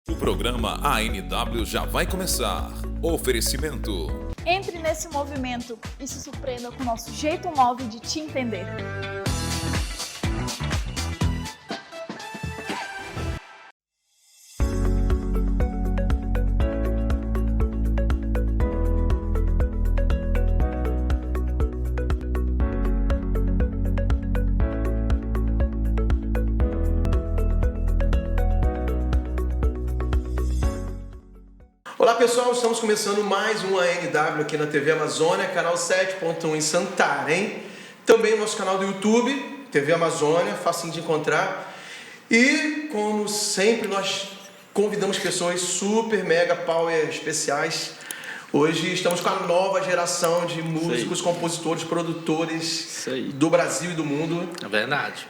O programa ANW já vai começar. Oferecimento. Entre nesse movimento e se surpreenda com o nosso jeito móvel de te entender. Olá pessoal, estamos começando mais um ANW aqui na TV Amazônia, canal 7.1 em Santarém. Também o nosso canal do YouTube, TV Amazônia, facinho de encontrar. E como sempre nós convidamos pessoas super, mega, power especiais. Hoje estamos com a nova geração de músicos, compositores, produtores do Brasil e do mundo. É verdade.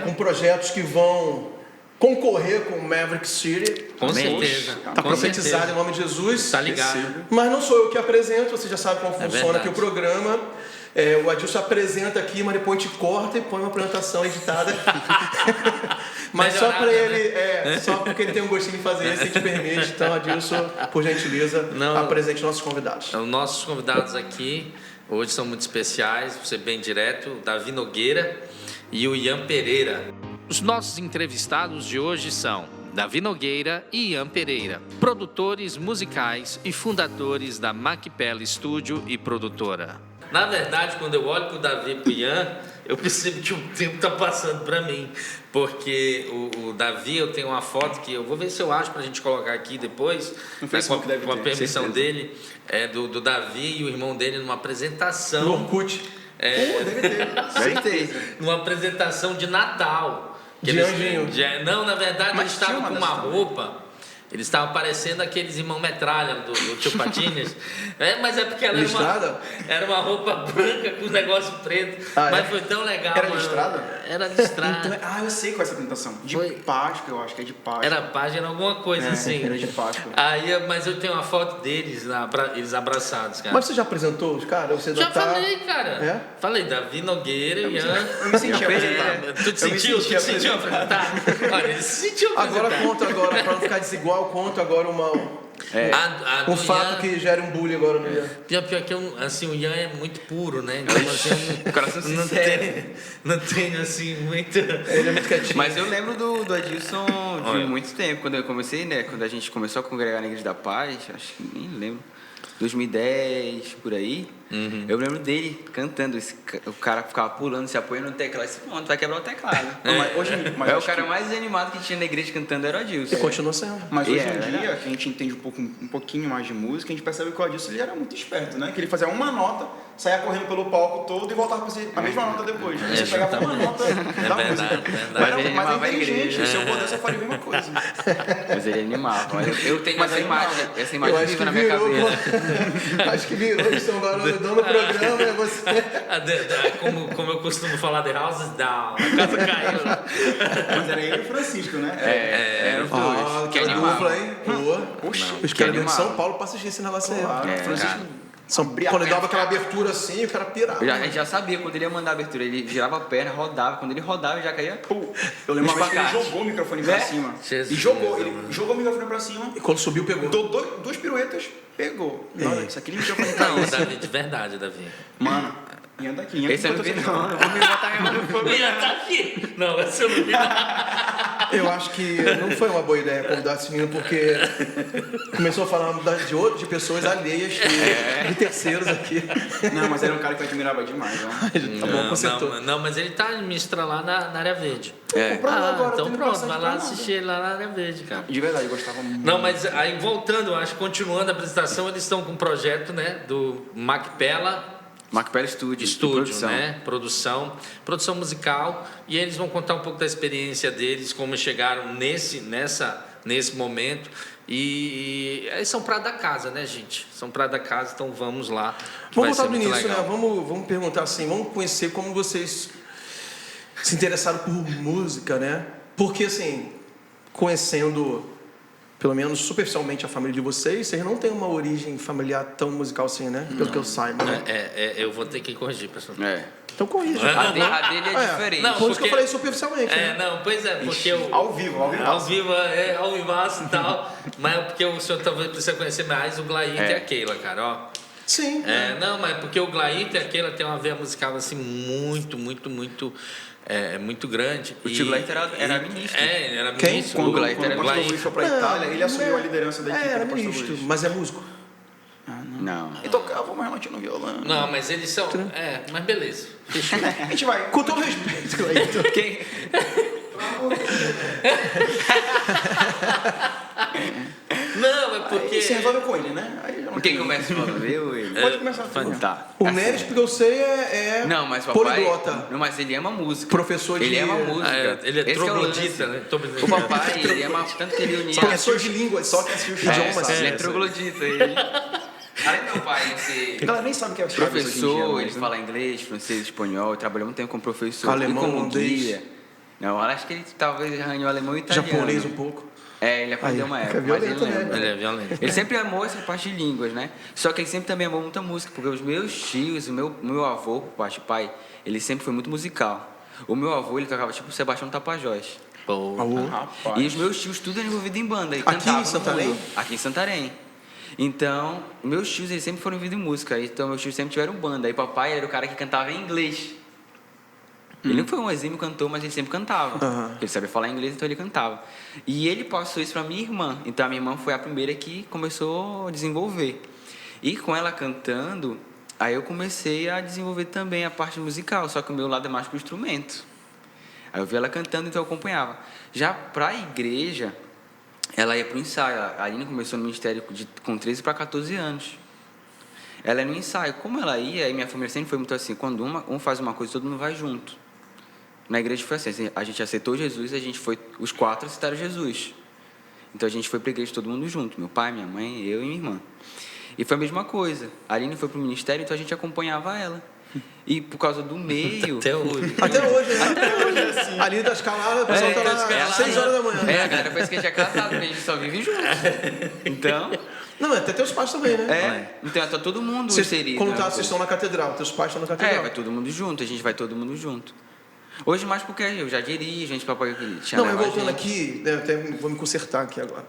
Com projetos que vão concorrer com o Maverick City. Com certeza. Está profetizado em nome de Jesus. Está ligado. Mas não sou eu que apresento, você já sabe como funciona verdade. aqui o programa. O Adilson apresenta aqui, mas depois te corta e põe uma apresentação editada. Mas só para ele, só porque ele tem um gostinho de fazer isso, a gente permite. Então, Adilson, por gentileza, apresente nossos convidados. Os nossos convidados aqui hoje são muito especiais, vou ser bem direto, o Davi Nogueira e o Ian Pereira. Os nossos entrevistados de hoje são Davi Nogueira e Ian Pereira, produtores musicais e fundadores da Macpella Studio e Produtora. Na verdade, quando eu olho para o Davi e para o Ian, eu percebo que o tempo está passando para mim, porque o Davi, eu tenho uma foto que eu vou ver se eu acho para a gente colocar aqui depois, com a permissão dele, do Davi e o irmão dele numa apresentação. No Orkut. Deve ter. Numa apresentação de Natal. De anjinho. Não, na verdade, eles estavam com uma roupa. Eles estavam parecendo aqueles irmãos metralha do Tio Patinhas. Mas é porque ela era uma roupa branca com um negócio preto. Mas foi tão legal. Era listrada? Era listrada. Então, eu sei qual é essa apresentação. De Páscoa, eu acho que é de Páscoa. Era página, alguma coisa assim. Era de Páscoa. Mas eu tenho uma foto deles, eles abraçados, cara. Mas você já apresentou os caras? Já falei, cara. Falei, Davi Nogueira e Ian. Eu me senti apresentado. Tu te sentiu apresentado? Olha, ele se sentiu apresentado. Agora conta, para não ficar desigual, conta agora um fato que gera um bullying agora no Ian. Pior que o Ian é muito puro, né? Então, assim, coração sincero. Não tem, assim, muito... Ele é muito quietinho. Mas eu lembro do Adilson de muito tempo, quando eu comecei, né? Quando a gente começou a congregar na Igreja da Paz, acho que nem lembro, 2010, por aí. Eu lembro dele cantando, o cara ficava pulando, se apoiando no teclado, disse, pronto, vai quebrar o teclado. Mas o cara mais animado que tinha na igreja cantando era o Adilson. E continua sendo. Mas hoje em dia, que a gente entende um pouquinho mais de música, a gente percebe que o Adilson ele era muito esperto, né? Que ele fazia uma nota, saía correndo pelo palco todo e voltava para fazer a mesma nota depois. Você pegava uma nota da música. Mas é inteligente, se eu pudesse eu faria a mesma coisa. Mas ele animava. Eu tenho essa imagem viva na minha cabeça. Acho que virou, eles estão agora no programa, é você. Como eu costumo falar, the house is down, a casa caiu. Mas era ele e o Francisco, né? Era os dois. Que dupla, hein? Boa. Os caras de São Paulo passam esse negócio aí. Francisco. Quando ele dava aquela abertura assim, o cara pirava. A gente já sabia quando ele ia mandar a abertura, ele girava a perna, rodava, quando ele rodava já caía. Eu lembro uma vez que ele jogou o microfone pra cima. Jesus. E jogou o microfone pra cima. E quando subiu, pegou. Deu duas piruetas, pegou. Olha, isso aqui ele microfone pra Não, cima. Davi, de verdade, Davi. Mano, Ian daqui. Esse eu não vi não, eu vou me botar no fogo. Ian tá aqui. Não, esse eu não vi. Eu acho que não foi uma boa ideia convidar esse menino, porque começou a falar de pessoas alheias, de terceiros aqui. Não, mas era um cara que eu admirava demais, né? Tá bom, consertou. Não, mas ele tá ministra lá na área verde. Então pronto, vai lá assistir ele lá na área verde, cara. De verdade, eu gostava muito. Não, mas aí voltando, eu acho, continuando a apresentação, eles estão com um projeto, né, do Macpella Studio, produção. Né? Produção musical, e eles vão contar um pouco da experiência deles, como chegaram nesse momento. E eles são prato da casa, né, gente? São prato da casa, então vamos lá. Vamos voltar no início, né? Vamos perguntar assim, vamos conhecer como vocês se interessaram por música, né? Porque assim, conhecendo pelo menos superficialmente, a família de vocês não têm uma origem familiar tão musical assim, né? Pelo que eu saiba. Né? Eu vou ter que corrigir, pessoal. Então corrija. A dele é diferente. Não, Por isso que eu falei superficialmente. Né? Não, pois é, porque Ao vivo. ao vivaço e tal, mas é porque o senhor talvez precisa conhecer mais o Glaíta e a Keila, cara, ó. Sim. Não, mas porque o Glaíta e a Keila tem uma veia musical assim muito grande. O tio Glaíta era ministro. Ele era Quem? ministro. Quando O Glaíta era o pastor Luiz foi pra Itália, ele assumiu a liderança da equipe Era do pastor ministro, Luiz. mas é músico. Não. Ele tocava, mas não tinha no violão. Não, mas eles são. Mas beleza. A gente vai. Com todo respeito, Cleiton. Quem? Não, é porque. Aí você resolve com ele, né? Aí já não Quem tem- começa falando? Eu ou ele? Pode começar tudo. Tá. O Neres, porque eu sei, é Não, mas o papai... poliglota. Não, mas ele ama música. Professor de- Ele ama música. Ele é Esse que o troglodita, lance. né? O papai, ele ama tanto que ele unia... Professor de línguas. Só que assistiu o idiomas. Ele é troglodita, ele... Além do meu pai ser A galera nem sabe o que é Chaves hoje em dia, professor, mas, ele né? fala inglês, francês, espanhol, ele trabalhou muito tempo como professor. Alemão, e como holandês. guia. Não, eu acho que ele talvez arranhou alemão e italiano. Japonês um pouco. Ele aprendeu Aí, uma fica época, mas ele violento, né? lembra. Ele é violento. Ele sempre amou essa parte de línguas, né? Só que ele sempre também amou muita música, porque os meus tios, o meu avô, por parte de pai, ele sempre foi muito musical. O meu avô, ele tocava tipo Sebastião Tapajós. Pô. Rapaz. E os meus tios, tudo era envolvido em banda. Aqui em cantavam Santarém? tudo. Aqui em Santarém. Então, meus tios, eles sempre foram envolvidos em música. Então, meus tios sempre tiveram banda. Aí, papai era o cara que cantava em inglês. Ele não foi um exímio cantor, mas ele sempre cantava. Aham. Ele sabia falar inglês, então ele cantava. E ele passou isso para minha irmã. Então, a minha irmã foi a primeira que começou a desenvolver. E com ela cantando, aí eu comecei a desenvolver também a parte musical. Só que o meu lado é mais pro instrumento. Aí eu vi ela cantando, então eu acompanhava. Já para a igreja, ela ia para o ensaio. A Aline começou no ministério com 13 para 14 anos. Ela ia no ensaio. Como ela ia, e minha família sempre foi muito assim, quando um faz uma coisa, todo mundo vai junto. Na igreja foi assim, a gente aceitou Jesus, a gente foi, os 4 aceitaram Jesus. Então a gente foi para a igreja todo mundo junto, meu pai, minha mãe, eu e minha irmã. E foi a mesma coisa. A Aline foi para o ministério, então a gente acompanhava ela. E por causa do meio... Até hoje. Até hoje, né? Até hoje é assim. Ali da escalada, o pessoal tá lá às 6 horas da manhã. A galera pensa que a gente é casado, porque a gente só vive junto. Então... Não, até teus pais também, né? Então tá todo mundo Vocês, inserido. quando né? vocês estão na catedral, teus pais estão na catedral. Vai todo mundo junto, a gente vai todo mundo junto. Hoje mais porque eu já dirijo, a gente papai tinha Não, mas levado voltando gente. aqui, né, até vou me consertar aqui agora.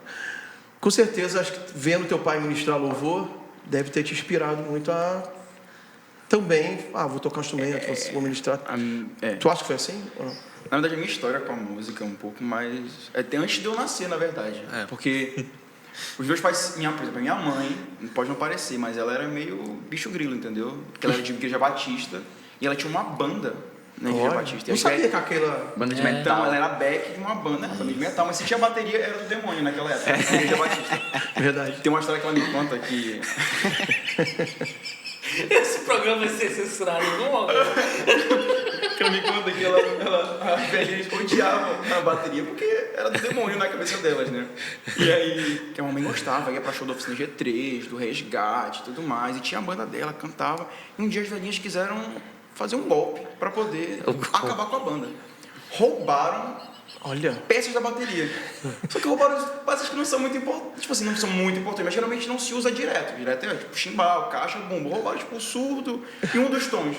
Com certeza, acho que vendo teu pai ministrar louvor, deve ter te inspirado muito a também, vou tocar um instrumento, vou ministrar. Tu acha que foi assim? Ou não? Na verdade, a minha história com a música é um pouco mais... Até antes de eu nascer, na verdade. Porque os meus pais... Por exemplo, minha mãe, pode não parecer, mas ela era meio bicho grilo, entendeu? Porque ela era de igreja batista e ela tinha uma banda na igreja batista. E Eu a sabia que aquela... Banda de Então, metal. ela era back de uma banda de metal, mas se tinha bateria, era do demônio naquela época, na igreja batista. Verdade. Tem uma história que ela me conta que... Esse programa vai ser censurado em algum momento. que ela me conta que a velhinha odiava a bateria porque era do demônio na cabeça delas, né? E aí, que a mamãe gostava, ia pra show da Oficina G3, do Resgate e tudo mais, e tinha a banda dela, cantava, e um dia as velhinhas quiseram fazer um golpe pra poder acabar com a banda. Roubaram peças da bateria. Só que roubaram peças que não são muito importantes, tipo assim, não são muito importantes, mas geralmente não se usa direto. Direto é tipo chimbal, caixa, bumbo. Roubaram tipo o surdo e um dos tons.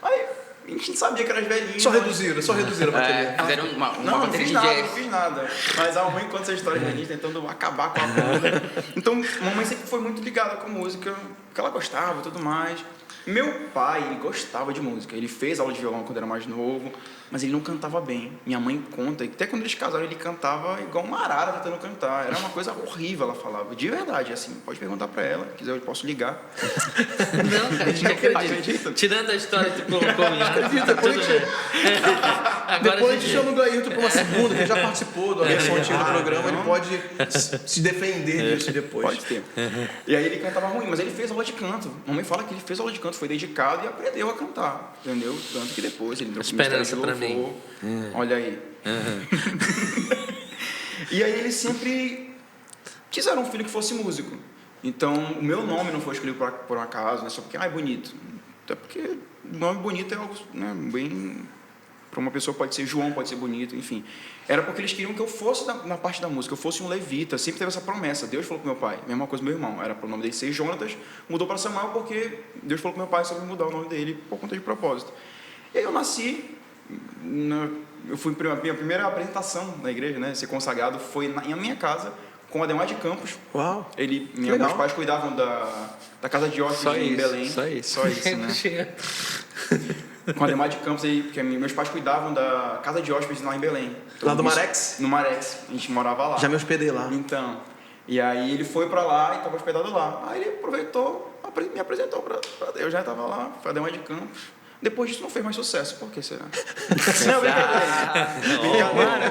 Aí a gente não sabia que eram as velhinhas. Só reduziram a bateria. Fizeram uma Não bateria fiz de nada, jazz. não fiz nada. Mas a mamãe conta essa história de velhinhas tentando acabar com a banda. Então, a mamãe sempre foi muito ligada com música, que ela gostava e tudo mais. Meu pai, ele gostava de música. Ele fez aula de violão quando era mais novo, mas ele não cantava bem. Minha mãe conta, até quando eles casaram, ele cantava igual uma arara tentando cantar. Era uma coisa horrível, ela falava. De verdade, assim. Pode perguntar pra ela, se quiser eu posso ligar. Não, cara, a gente acredita. Tirando a história que tu colocou em Acredita, depois a gente, Agora depois a gente chama o Glailton para uma segunda, que ele já participou da versão antiga do programa, ele pode se defender disso depois. Pode ter. E aí ele cantava ruim, mas ele fez aula de canto. A mamãe fala que ele fez aula de canto, foi dedicado e aprendeu a cantar, entendeu? Tanto que depois ele entrou pro Esperança Ministério de pra Louvor. Olha aí. E aí eles sempre quiseram um filho que fosse músico. Então, o meu nome não foi escolhido por um acaso, não é só porque, é bonito. Até porque o nome bonito é algo, né, bem Para uma pessoa pode ser João, pode ser bonito, enfim. Era porque eles queriam que eu fosse na parte da música, eu fosse um levita. Sempre teve essa promessa. Deus falou com meu pai, mesma coisa com meu irmão. Era para o nome dele ser Jonatas, mudou para Samuel porque Deus falou com meu pai sobre mudar o nome dele por conta de propósito. E aí eu nasci, eu fui a minha primeira apresentação na igreja, né, ser consagrado, foi na minha casa, com o Ademar de Campos. Uau! Meus pais cuidavam da casa de hóspedes em Belém. Só isso, né? Com o Ademar de Campos, porque meus pais cuidavam da casa de hóspedes lá em Belém. Então, Lá do Marex? No Marex, a gente morava lá. Já me hospedei lá. Então, e aí ele foi pra lá e estava hospedado lá. Aí ele aproveitou, me apresentou pra Deus. Eu já estava lá, foi Ademar de Campos. Depois disso não fez mais sucesso. Por que será? Não, brincadeira.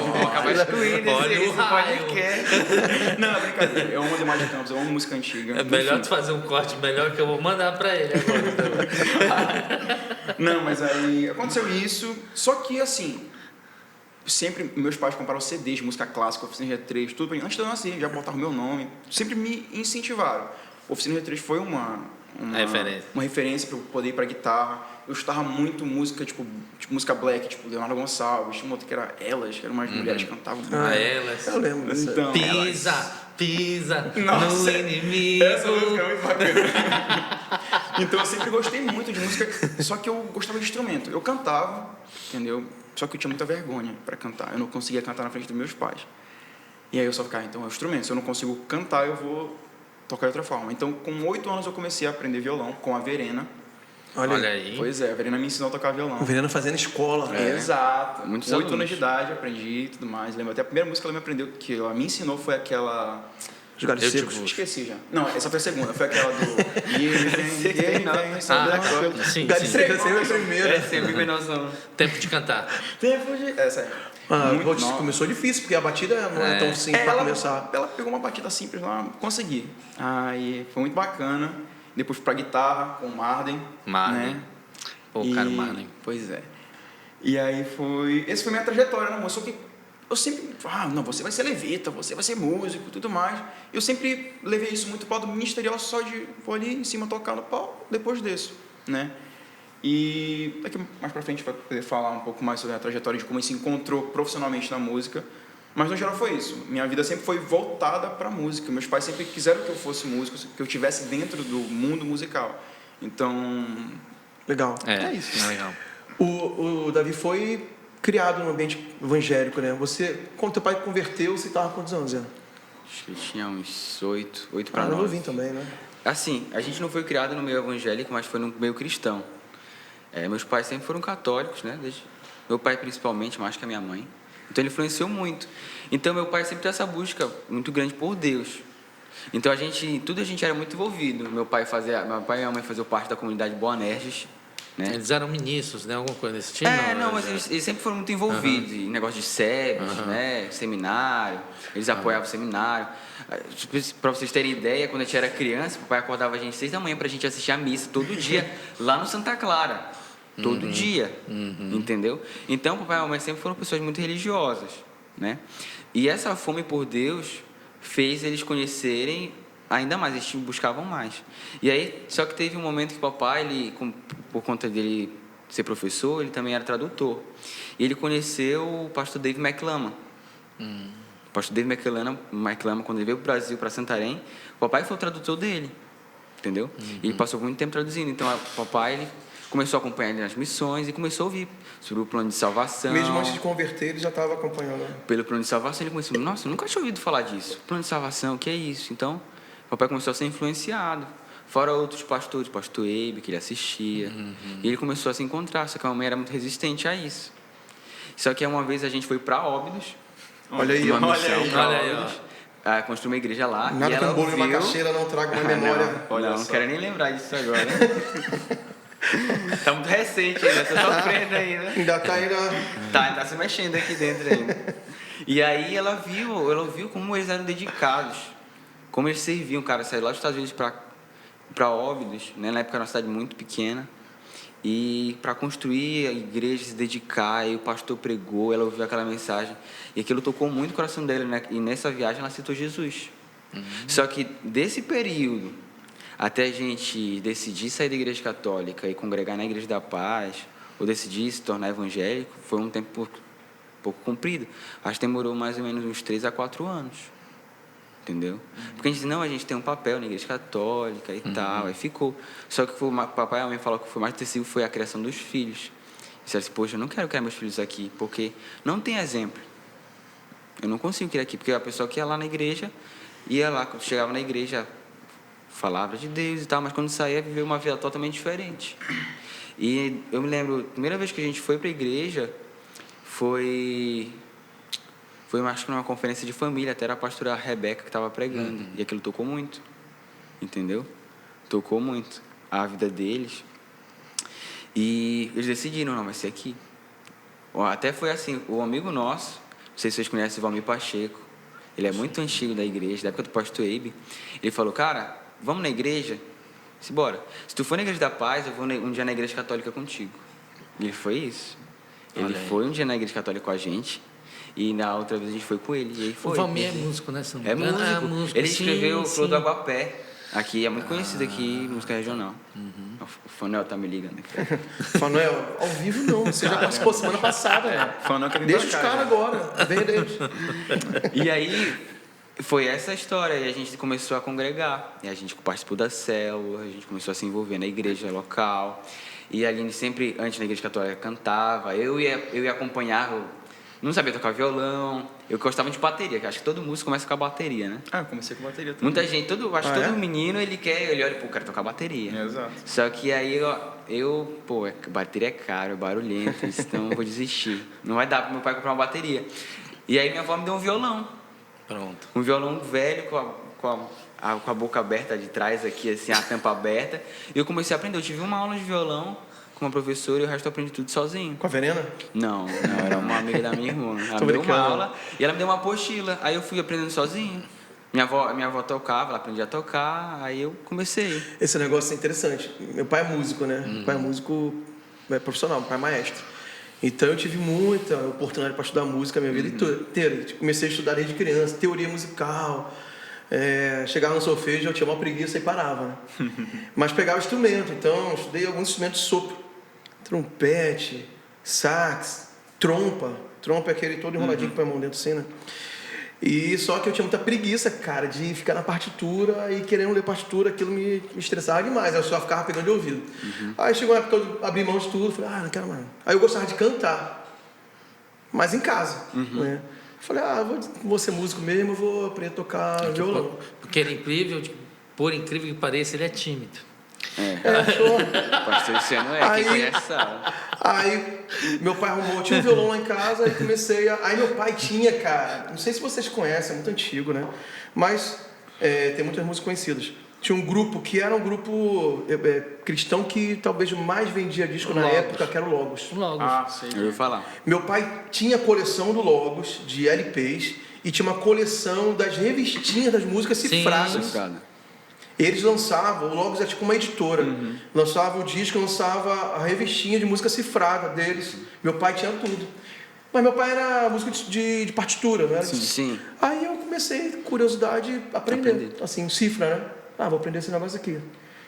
Vou acabar excluindo esse podcast. Não, brincadeira. Eu amo Ademar de Campos, eu amo música antiga. É melhor tu fazer um corte melhor que eu vou mandar pra ele agora. Então. Não, mas aí aconteceu isso. Só que assim, sempre meus pais compraram CDs de música clássica, Oficina G3, tudo. Antes de eu nascer, já botaram o meu nome. Sempre me incentivaram. Oficina G3 foi uma referência para eu poder ir para guitarra. Eu escutava muito música, tipo música black, tipo Leonardo Gonçalves, tinha uma outra que era Elas, que eram umas mulheres que cantavam muito. Elas. Eu lembro disso. Então, Pisa Nossa, no inimigo. essa música é muito bacana. Então eu sempre gostei muito de música, só que eu gostava de instrumento. Eu cantava, entendeu? Só que eu tinha muita vergonha para cantar. Eu não conseguia cantar na frente dos meus pais. E aí eu só ficava, então é um instrumento. Se eu não consigo cantar, eu vou tocar de outra forma. Então, com 8 anos eu comecei a aprender violão com a Verena. Olha aí. Pois é, a Verena me ensinou a tocar violão. O Verena fazendo escola. Exato. Muitos 8 alunos. anos de idade, aprendi e tudo mais. Lembro até a primeira música que ela me aprendeu, que ela me ensinou, foi aquela... Os galhos Eu, secos. tipo, Esqueci já. Não, essa foi a segunda. Foi aquela do... E ele vem, Sim, Galhos sim. secos é sempre a primeira. É sempre menosão. Tempo de cantar. Tempo de... Essa aí. Muito nova. Começou difícil, porque a batida não é tão simples pra começar. Ela pegou uma batida simples lá, consegui. Aí foi muito bacana. Depois pra guitarra, com o Marden. Marden. Né? Pô, cara, Marden. Pois é. E aí foi... Essa foi minha trajetória na música. Só que eu sempre... não, você vai ser levita, você vai ser músico e tudo mais. Eu sempre levei isso muito para o lado ministerial, só de... Vou ali em cima tocar no palco, depois disso, né? E daqui mais pra frente vai poder falar um pouco mais sobre a trajetória de como ele se encontrou profissionalmente na música. Mas no geral foi isso. Minha vida sempre foi voltada para a música. Meus pais sempre quiseram que eu fosse músico, que eu estivesse dentro do mundo musical. Então... Legal. É isso. Legal. O Davi foi criado num ambiente evangélico, né? Você, quando teu pai converteu, você estava com quantos anos, Zé? Acho que eu tinha uns 8 para eu 9. novinho também, né? Assim, a gente não foi criado no meio evangélico, mas foi no meio cristão. Meus pais sempre foram católicos, né? Meu pai principalmente, mais que a minha mãe. Então ele influenciou muito. Então meu pai sempre teve essa busca muito grande por Deus. Então tudo a gente era muito envolvido. Meu pai e minha mãe faziam parte da comunidade Boanerges, né? Eles eram ministros, né? Alguma coisa desse tipo? Mas eles sempre foram muito envolvidos em negócio de SEBs, né? Seminário. Eles apoiavam o seminário. Para vocês terem ideia, quando a gente era criança, o papai acordava a gente 6 da manhã para a gente assistir a missa todo dia lá no Santa Clara. Todo dia, entendeu? Então, papai e mamãe sempre foram pessoas muito religiosas, né? E essa fome por Deus fez eles conhecerem ainda mais, eles buscavam mais. E aí, só que teve um momento que o papai, por conta dele ser professor, ele também era tradutor. E ele conheceu o pastor Dave McClama. O pastor Dave McClama, quando ele veio para o Brasil, para Santarém, o papai foi o tradutor dele, entendeu? E ele passou muito tempo traduzindo. Então, o papai... ele começou a acompanhar ele nas missões e começou a ouvir sobre o plano de salvação. Mesmo antes de converter, ele já estava acompanhando. Pelo plano de salvação, ele começou, nossa, eu nunca tinha ouvido falar disso. Plano de salvação, o que é isso? Então, o papai começou a ser influenciado. Fora outros pastores, pastor Eibe, que ele assistia. E ele começou a se encontrar, só que a mamãe era muito resistente a isso. Só que uma vez a gente foi para Óbidos. Olha aí, uma olha missão aí. para Óbidos. Construir uma igreja lá. Nada e que ela um bolo e uma viu... caixeira não traga uma memória. Não quero nem lembrar disso agora. Tá muito recente ainda, tô sofrendo ainda. Ainda tá aí na... Tá se mexendo aqui dentro ainda. E aí ela viu como eles eram dedicados, como eles serviam, cara, saiu lá dos Estados Unidos para Óbidos, né? Na época era uma cidade muito pequena, e para construir a igreja, se dedicar, e o pastor pregou, ela ouviu aquela mensagem, e aquilo tocou muito o coração dela, né? E nessa viagem ela citou Jesus. Só que desse período até a gente decidir sair da igreja católica e congregar na Igreja da Paz, eu decidi se tornar evangélico, foi um tempo pouco comprido. Acho que demorou mais ou menos uns 3 a 4 anos. Entendeu? Porque a gente disse, não, a gente tem um papel na igreja católica e tal, aí ficou. Só que o papai e a mãe falaram que foi mais decisivo foi a criação dos filhos. Disseram assim, poxa, eu não quero criar meus filhos aqui, porque não tem exemplo. Eu não consigo criar aqui, porque a pessoa que ia lá na igreja, ia lá, quando chegava na igreja, falava de Deus e tal, mas quando saía, viveu uma vida totalmente diferente. E eu me lembro, a primeira vez que a gente foi para a igreja, foi acho que numa conferência de família, até era a pastora Rebeca que estava pregando, e aquilo tocou muito, entendeu? Tocou muito a vida deles, e eles decidiram, não, vai ser aqui. Até foi assim, o amigo nosso, não sei se vocês conhecem o Valmir Pacheco, ele é muito antigo da igreja, da época do pastor Eibe, ele falou, cara, vamos na igreja? Disse, bora. Se tu for na igreja da paz, eu vou um dia na igreja católica contigo. E ele foi isso. Ele foi um dia na igreja católica com a gente, e na outra vez a gente foi com ele, e aí foi. O Valmir é músico, né? É músico. Ele escreveu Flor do Aguapé. Aqui, é muito conhecido aqui, música regional. O Fanuel tá me ligando aqui. Fanuel, ao vivo não, você já participou semana passada. Fanuel que Deixa os caras agora, vem deles. E aí, foi essa história, e a gente começou a congregar. E a gente participou da célula, a gente começou a se envolver na igreja local. E a Aline sempre, antes na igreja católica, cantava. Eu ia acompanhar, eu não sabia tocar violão. Eu gostava de bateria, que acho que todo músico começa com a bateria, né? Eu comecei com bateria também. Muita gente, todo menino, ele olha, pô, eu quero tocar bateria. Exato. Só que aí, bateria é caro, é barulhento, então eu vou desistir. Não vai dar pro meu pai comprar uma bateria. E aí minha avó me deu um violão. Pronto. Um violão velho, com a boca aberta de trás aqui, assim, a tampa aberta. E eu comecei a aprender. Eu tive uma aula de violão com uma professora e o resto eu aprendi tudo sozinho. Com a Verena? Não, era uma amiga da minha irmã. Ela me deu uma aula e ela me deu uma apostila. Aí eu fui aprendendo sozinho. Minha avó tocava, ela aprendia a tocar, aí eu comecei. Esse negócio é interessante. Meu pai é músico, né? Meu pai é músico profissional, meu pai é maestro. Então eu tive muita oportunidade para estudar música a minha vida inteira. Comecei a estudar desde criança, teoria musical. Chegava no solfejo, eu tinha uma preguiça e parava, né? Mas pegava o instrumento, então eu estudei alguns instrumentos de sopro. Trompete, sax, trompa. Trompa é aquele todo enroladinho que põe a mão dentro assim, né? E só que eu tinha muita preguiça, cara, de ficar na partitura e querendo ler partitura, aquilo me estressava demais, eu só ficava pegando de ouvido. Aí chegou uma época que eu abri mão de tudo, falei, não quero mais. Aí eu gostava de cantar, mas em casa, né? Falei, vou ser músico mesmo, eu vou aprender a tocar violão. Porque era incrível, por incrível que pareça, ele é tímido. Show. Pastor Luciano quem conhece sabe. Aí meu pai tinha um violão lá em casa, aí comecei aí meu pai tinha, cara, não sei se vocês conhecem, é muito antigo, né? Mas tem muitas músicas conhecidas. Tinha um grupo que era um grupo cristão que talvez mais vendia disco na época, que era o Logos. Sei. Eu ia falar. Meu pai tinha coleção do Logos, de LPs, e tinha uma coleção das revistinhas das músicas cifradas. Eles lançavam, o Logos é tipo uma editora, lançava o disco, lançava a revistinha de música cifrada deles. Meu pai tinha tudo. Mas meu pai era músico de partitura, não era? Sim. Aí eu comecei, curiosidade, aprender. Assim, cifra, né? Vou aprender esse negócio aqui.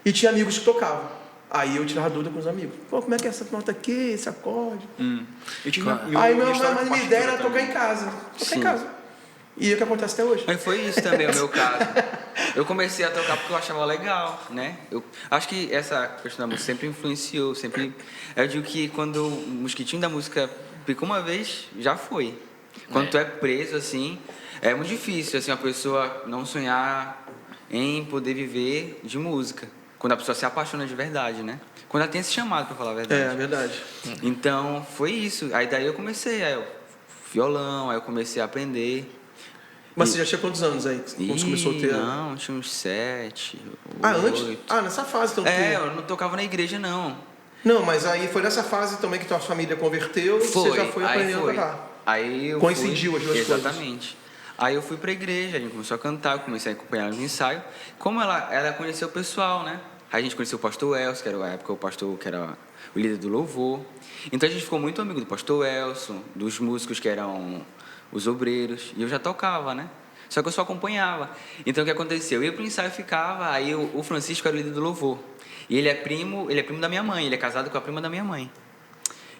E tinha amigos que tocavam. Aí eu tirava dúvida com os amigos. Como é que é essa nota aqui, esse acorde? Aí minha ideia era tocar em casa. Tocar em casa. E é o que acontece até hoje. Mas foi isso também o meu caso. Eu comecei a tocar porque eu achava legal, né? Eu acho que essa questão da música sempre influenciou, Eu digo que quando o mosquitinho da música picou uma vez, já foi. Quando tu é preso, assim, é muito difícil, assim, a pessoa não sonhar em poder viver de música. Quando a pessoa se apaixona de verdade, né? Quando ela tem esse chamado, pra falar a verdade. É verdade. Então, foi isso. Aí daí eu comecei, violão, aí eu comecei a aprender. Mas você já tinha quantos anos aí? Quando você começou a ter? Não, tinha uns 7, 8. Antes? Nessa fase então. Eu não tocava na igreja, não. Não, mas aí foi nessa fase também que tua família converteu e você já foi aprendendo a tocar. Aí eu coincidiu as duas coisas. Exatamente. Aí eu fui pra igreja, a gente começou a cantar, eu comecei a acompanhar nos ensaios. Como ela conheceu o pessoal, né? Aí a gente conheceu o pastor Elson, que era a época o pastor que era o líder do louvor. Então a gente ficou muito amigo do pastor Elson, dos músicos que eram os obreiros, e eu já tocava, né? Só que eu só acompanhava. Então o que aconteceu? Eu ia pro ensaio e ficava, aí o Francisco era o líder do louvor. E ele é primo da minha mãe, ele é casado com a prima da minha mãe.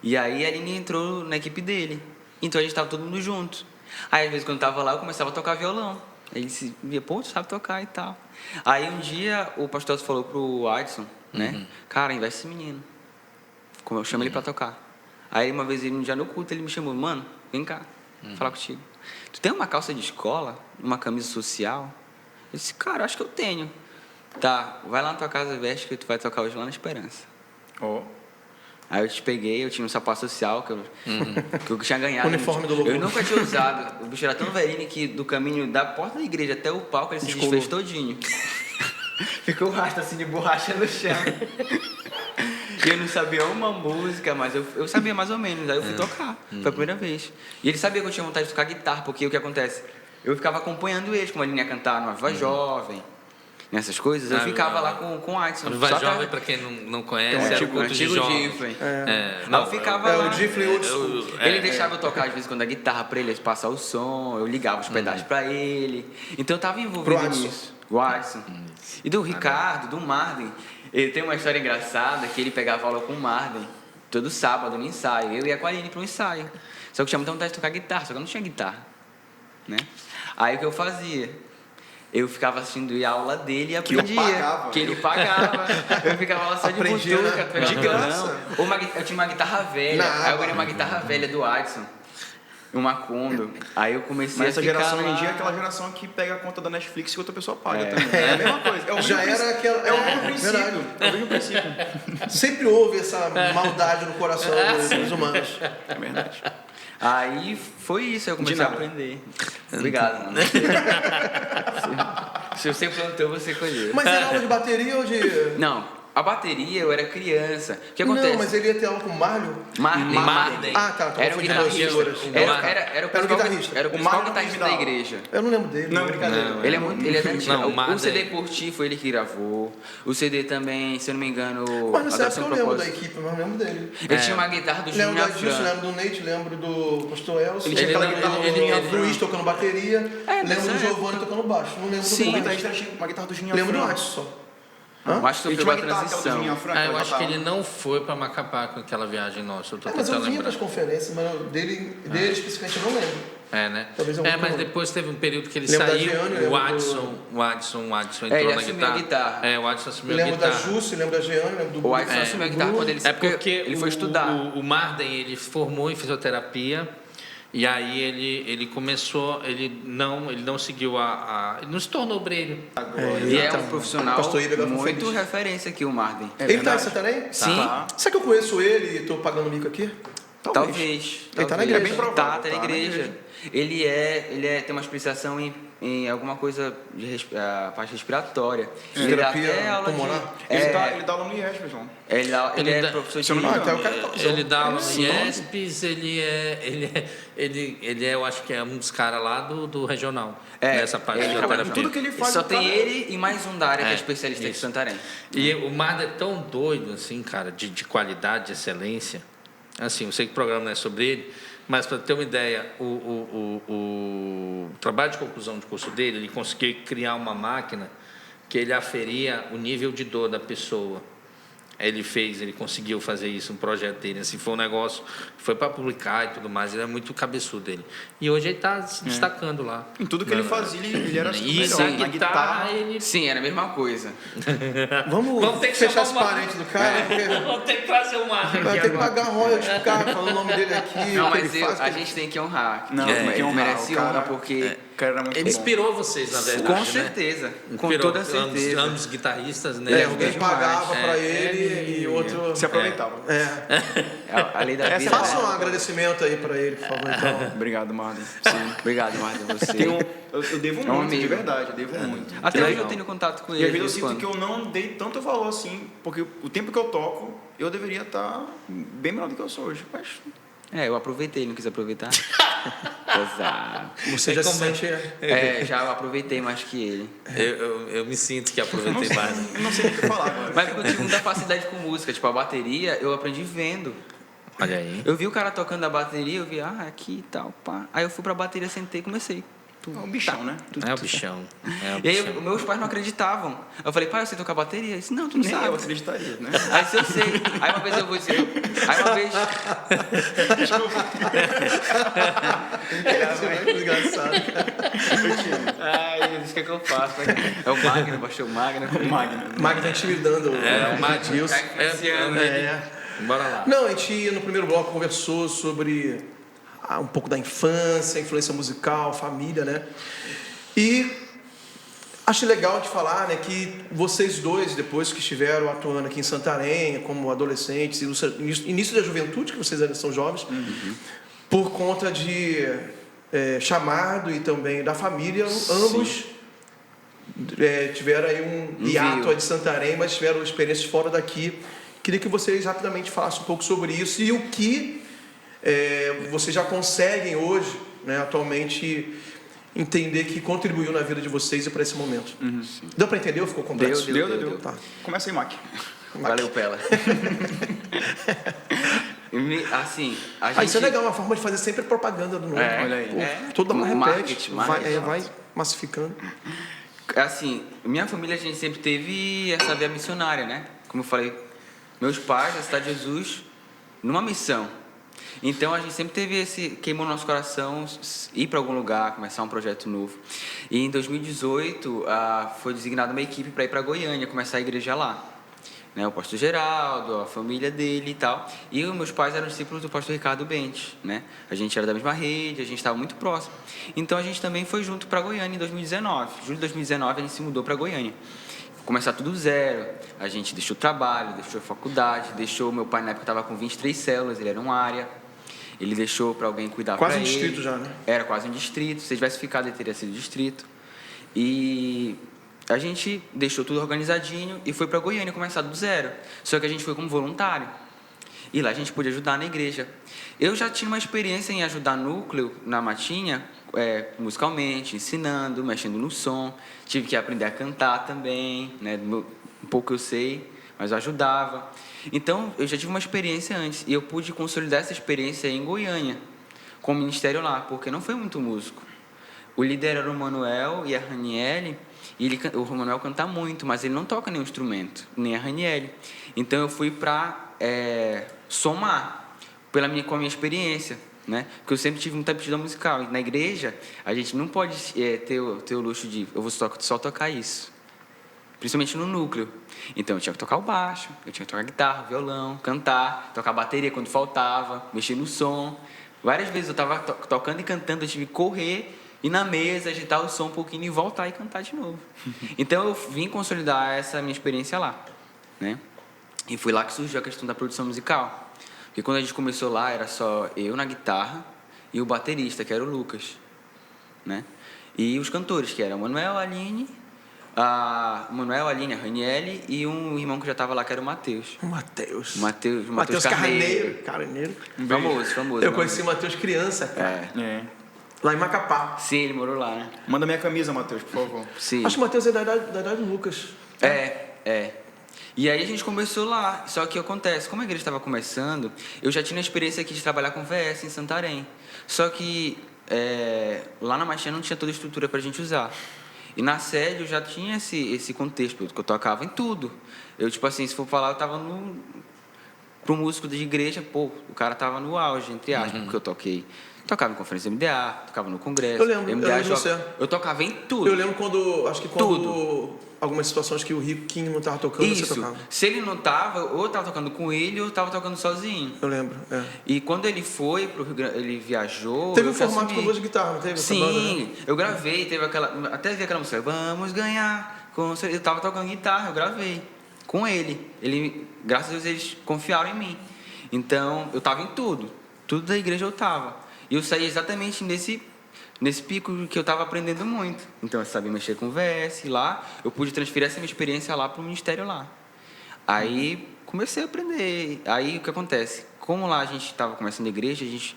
E aí a Aline entrou na equipe dele. Então a gente tava todo mundo junto. Aí às vezes quando eu tava lá eu começava a tocar violão. Aí ele se via, pô, tu sabe tocar e tal. Aí um dia o pastor falou pro Adson, né? Cara, investe esse menino. Como eu chamo ele pra tocar. Aí uma vez ele já no culto ele me chamou, mano, vem cá, falar contigo. Tu tem uma calça de escola, uma camisa social? Eu disse, cara, acho que eu tenho. Tá, vai lá na tua casa, veste que tu vai tocar hoje lá na Esperança. Aí eu te peguei, eu tinha um sapato social que eu tinha ganhado. Uniforme do louvor. Eu nunca tinha usado. O bicho era tão velhinho que do caminho da porta da igreja até o palco ele se desfez todinho. Ficou um rastro assim de borracha no chão. E eu não sabia uma música, mas eu sabia mais ou menos. Aí eu fui tocar. Foi a primeira vez. E ele sabia que eu tinha vontade de tocar guitarra, porque o que acontece? Eu ficava acompanhando eles, como a Aline ia cantar numa voz jovem, nessas coisas. Eu ficava lá com o Adson. O Voz Jovem, pra quem não conhece, era o culto de antigo jovens. Difflin. Não, eu ficava lá. O Difflin old school. Ele deixava eu tocar, às vezes, quando a guitarra pra ele, passar o som, eu ligava os pedaços pra ele. Então eu tava envolvido Pro Adson. nisso. O Adson. E do Ricardo, do Marden. Ele tem uma história engraçada que ele pegava aula com o Marden todo sábado no ensaio. Eu ia com a Aline pro ensaio. Só que eu tinha muita vontade de tocar guitarra, só que eu não tinha guitarra. Né? Aí o que eu fazia? Eu ficava assistindo a aula dele e aprendia. Que ele pagava. Eu ficava lá só de Aprendia, butuca, né? De graça. Eu tinha uma guitarra velha. Aí eu ganhei uma guitarra velha do Adson. Uma Kondo. Aí eu comecei Mas a essa ficar geração lá. hoje em dia é aquela geração que pega a conta da Netflix e outra pessoa paga também. É a mesma coisa. É o Já mesmo era aquela. É o mesmo princípio. Verdade. É o mesmo princípio. Sempre houve essa maldade no coração dos humanos. É verdade. Aí foi isso, eu comecei a aprender. Obrigado, mano. Se você plantou, você colheu. Mas era aula de bateria ou de. Não, a bateria eu era criança. O que acontece? Não, mas ele ia ter aula com o Marlon? Marden. Ah, tá. Tô Era o confundindo as guitarrista. figuras. Era o principal guitarrista. Era o principal Marden guitarrista não da me dá igreja. Eu não lembro dele. Não, brincadeira. Ele é da antiga. Não, O CD Marden. Por Ti foi ele que gravou. O CD também, se eu não me engano, Mas nessa época Adoração eu lembro da Propósito. equipe, mas não lembro dele. Ele tinha uma guitarra do Lembro Júnior da Gilson, Afran. lembro do Nate, lembro do Pastor Elcio. Ele Tinha tinha aquela aquela- guitarra do Luiz tocando bateria. lembro nessa do época. Giovanni tocando baixo. Não lembro Sim. do O guitarrista. guitarrista tinha uma guitarra do Juninho Lembro do Afran. Adson só. Eu acho que Ele sofreu tinha uma a guitarra aquela do Juninho transição. Afran. Eu acho que tocava. ele não foi pra Macapá com aquela viagem nossa. Eu tô Mas eu tentando vinha lembrar. pras conferências, mas dele especificamente eu não lembro. Né? Talvez eu Mas não. depois teve um período que ele Lembro da saiu, Giane, o lembro Adson entrou ele na assumiu a guitarra. O Adson assumiu a Lembro da guitarra. Jusce, lembro da Jeane, lembro do O Adson assumiu a guitarra quando ele É porque ele foi estudar. O Marden, ele formou em fisioterapia e aí ele começou, ele não seguiu ele não se tornou obreiro. E é um profissional Pastor Ida agora foi muito feliz. referência aqui, o Marden. Ele tá em Santarém? Sim. Será que eu conheço ele e tô pagando mico aqui? Talvez. Ele tá na talvez. igreja. É bem provável, Tá na tá na igreja. igreja. Ele tem uma especialização em alguma coisa de a parte respiratória. Ele dá Terapia até aula pulmonar? Ele dá aula no IESP, João. Ele é dá- professor de... se eu não me engano, então o cara tá Ele dá aula Sim. em ESPES, ele é, eu acho que é um dos caras lá do regional, nessa parte de ele fisioterapia. Tudo que ele faz... Só o tem cara- ele e mais um da área que é especialista de isso. Santarém. E o Marden é tão doido, assim, cara, de qualidade, de excelência. Assim, eu sei que o programa não é sobre ele, mas para ter uma ideia, o trabalho de conclusão de curso dele, ele conseguiu criar uma máquina que ele aferia o nível de dor da pessoa. Ele conseguiu fazer isso, um projeto dele. Assim, foi um negócio, foi para publicar e tudo mais. Ele é muito cabeçudo dele. E hoje ele está se destacando lá. Em tudo que ele fazia, ele era super E melhor. na Na guitarra, ele... Sim, era a mesma coisa. Vamos ter que fechar chamar os uma- parentes do cara, porque Vou ter que trazer o Marden vai aqui ter que agora. pagar royalties pro cara falando o nome dele aqui. Não, o que mas ele faz, a que- gente tem que honrar. Não, ele tem que honrar, merece o cara- honra, porque... O cara era muito Ele bom. inspirou vocês, na verdade, Com né? certeza, com Inspirou toda certeza. ambos guitarristas, né? Alguém pagava pra É, ele e outro. Se aproveitava. A lei da vida. Faça um agradecimento aí pra ele, por favor, então. Obrigado, Marden. Sim, obrigado, Marden, você. Eu devo É um muito, de amigo. verdade, eu devo muito. Até E hoje aí, eu tenho contato com E ele. às vezes eu de sinto vez que eu não dei tanto valor assim, porque o tempo que eu toco, eu deveria estar bem melhor do que eu sou hoje. Mas eu aproveitei, não quis aproveitar. Exato. Você já se sente. Já eu aproveitei mais que ele. Eu me sinto que aproveitei mais. eu não sei nem o que falar agora. Mas porque eu tive muita facilidade com música. Tipo, a bateria eu aprendi vendo. Olha aí. Eu vi o cara tocando a bateria, eu vi, aqui e tal, pá. Aí eu fui pra bateria, sentei e comecei. É um bichão, né? É o bichão. E aí, meus pais não acreditavam. Eu falei, pai, eu sei tocar bateria. Ele disse, não, tu não Nem sabe. eu acreditaria, né? Aí se eu sei. Aí uma vez eu vou dizer. Aí uma vez. É muito engraçado. Ai, isso que é que eu faço. É o Magno, baixou o Magno. O Magno. Magno tá intimidando O Matheus. Bora lá. Não, a gente no primeiro bloco conversou sobre um pouco da infância, influência musical, família, né? E acho legal de falar, né, que vocês dois, depois que estiveram atuando aqui em Santarém, como adolescentes, início da juventude, que vocês ainda são jovens, por conta de chamado e também da família, ambos tiveram aí um hiato de Santarém, mas tiveram experiências fora daqui. Queria que vocês rapidamente falassem um pouco sobre isso e o que vocês já conseguem hoje, né, atualmente, entender que contribuiu na vida de vocês e para esse momento. Deu para entender ou ficou complexo? Deu. Tá. Começa aí, Mac. Valeu, Pela. Assim, a gente... Isso é legal, uma forma de fazer sempre propaganda do nome. Olha aí. Toda uma repete, Marketing, vai massificando. Assim, minha família, a gente sempre teve essa via missionária, né? Como eu falei, meus pais, a Cidade de Jesus, numa missão. Então, a gente sempre teve queimou no nosso coração ir para algum lugar, começar um projeto novo. E em 2018, foi designada uma equipe para ir para Goiânia, começar a igreja lá. Né, o pastor Geraldo, a família dele e tal. E os meus pais eram discípulos do pastor Ricardo Bentes, né? A gente era da mesma rede, a gente estava muito próximo. Então a gente também foi junto para Goiânia em 2019. Em julho de 2019 a gente se mudou para Goiânia. Começar tudo zero. A gente deixou trabalho, deixou faculdade, deixou meu pai na época estava com 23 células, ele era um área. Ele deixou para alguém cuidar para ele. Quase um distrito já, né? Era quase um distrito. Se tivesse ficado, ele teria sido distrito. E a gente deixou tudo organizadinho e foi para Goiânia começar do zero. Só que a gente foi como voluntário. E lá a gente pôde ajudar na igreja. Eu já tinha uma experiência em ajudar núcleo na Matinha, musicalmente, ensinando, mexendo no som. Tive que aprender a cantar também, né? Um pouco eu sei, mas eu ajudava. Então, eu já tive uma experiência antes. E eu pude consolidar essa experiência em Goiânia, com o ministério lá, porque não foi muito músico. O líder era o Manuel e a Raniele. E o Manuel canta muito, mas ele não toca nenhum instrumento, nem a Raniele. Então eu fui para somar com a minha experiência, né? Porque eu sempre tive muita aptidão musical. E na igreja, a gente não pode ter o luxo de eu vou só tocar isso. Principalmente no núcleo. Então eu tinha que tocar o baixo, eu tinha que tocar guitarra, violão, cantar, tocar bateria quando faltava, mexer no som. Várias vezes eu estava tocando e cantando, eu tive que correr, ir na mesa, agitar o som um pouquinho e voltar e cantar de novo. Então eu vim consolidar essa minha experiência lá, né? E foi lá que surgiu a questão da produção musical. Porque quando a gente começou lá, era só eu na guitarra e o baterista, que era o Lucas, né? E os cantores, que eram o Manuel, a Aline, a Raniele e um irmão que já estava lá, que era o Matheus. Matheus Carneiro. Famoso. Eu conheci o Matheus criança, cara. Lá em Macapá. Sim, ele morou lá, né? Manda minha camisa, Matheus, por favor. Sim. Acho que o Matheus é da idade do Lucas. E aí a gente começou lá. Só que acontece, como a igreja estava começando, eu já tinha a experiência aqui de trabalhar com VS em Santarém. Só que lá na Machinha não tinha toda a estrutura para a gente usar. E na sede eu já tinha esse contexto, que eu tocava em tudo. Eu, tipo assim, se for falar, eu tava pro músico de igreja, o cara tava no auge, entre aspas, porque eu tocava em conferência MDA, tocava no congresso. Eu lembro você. Eu tocava em tudo. Eu lembro quando algumas situações que o Riquinho não estava tocando, isso. Você tocava. Se ele não tava, ou eu tava tocando com ele, ou eu tava tocando sozinho. Eu lembro, E quando ele foi pro Rio Grande, ele viajou... Teve um formato com duas guitarras, não teve? Sim, banda, né? Eu gravei, até vi aquela música, Vamos Ganhar, eu tava tocando guitarra, eu gravei com ele. Graças a Deus, eles confiaram em mim. Então, eu tava em tudo da igreja eu tava. E eu saí exatamente nesse pico que eu estava aprendendo muito. Então, eu sabia mexer com VS lá, eu pude transferir essa minha experiência lá para o ministério lá. Aí, comecei a aprender. Aí, o que acontece? Como lá a gente estava começando a igreja, a gente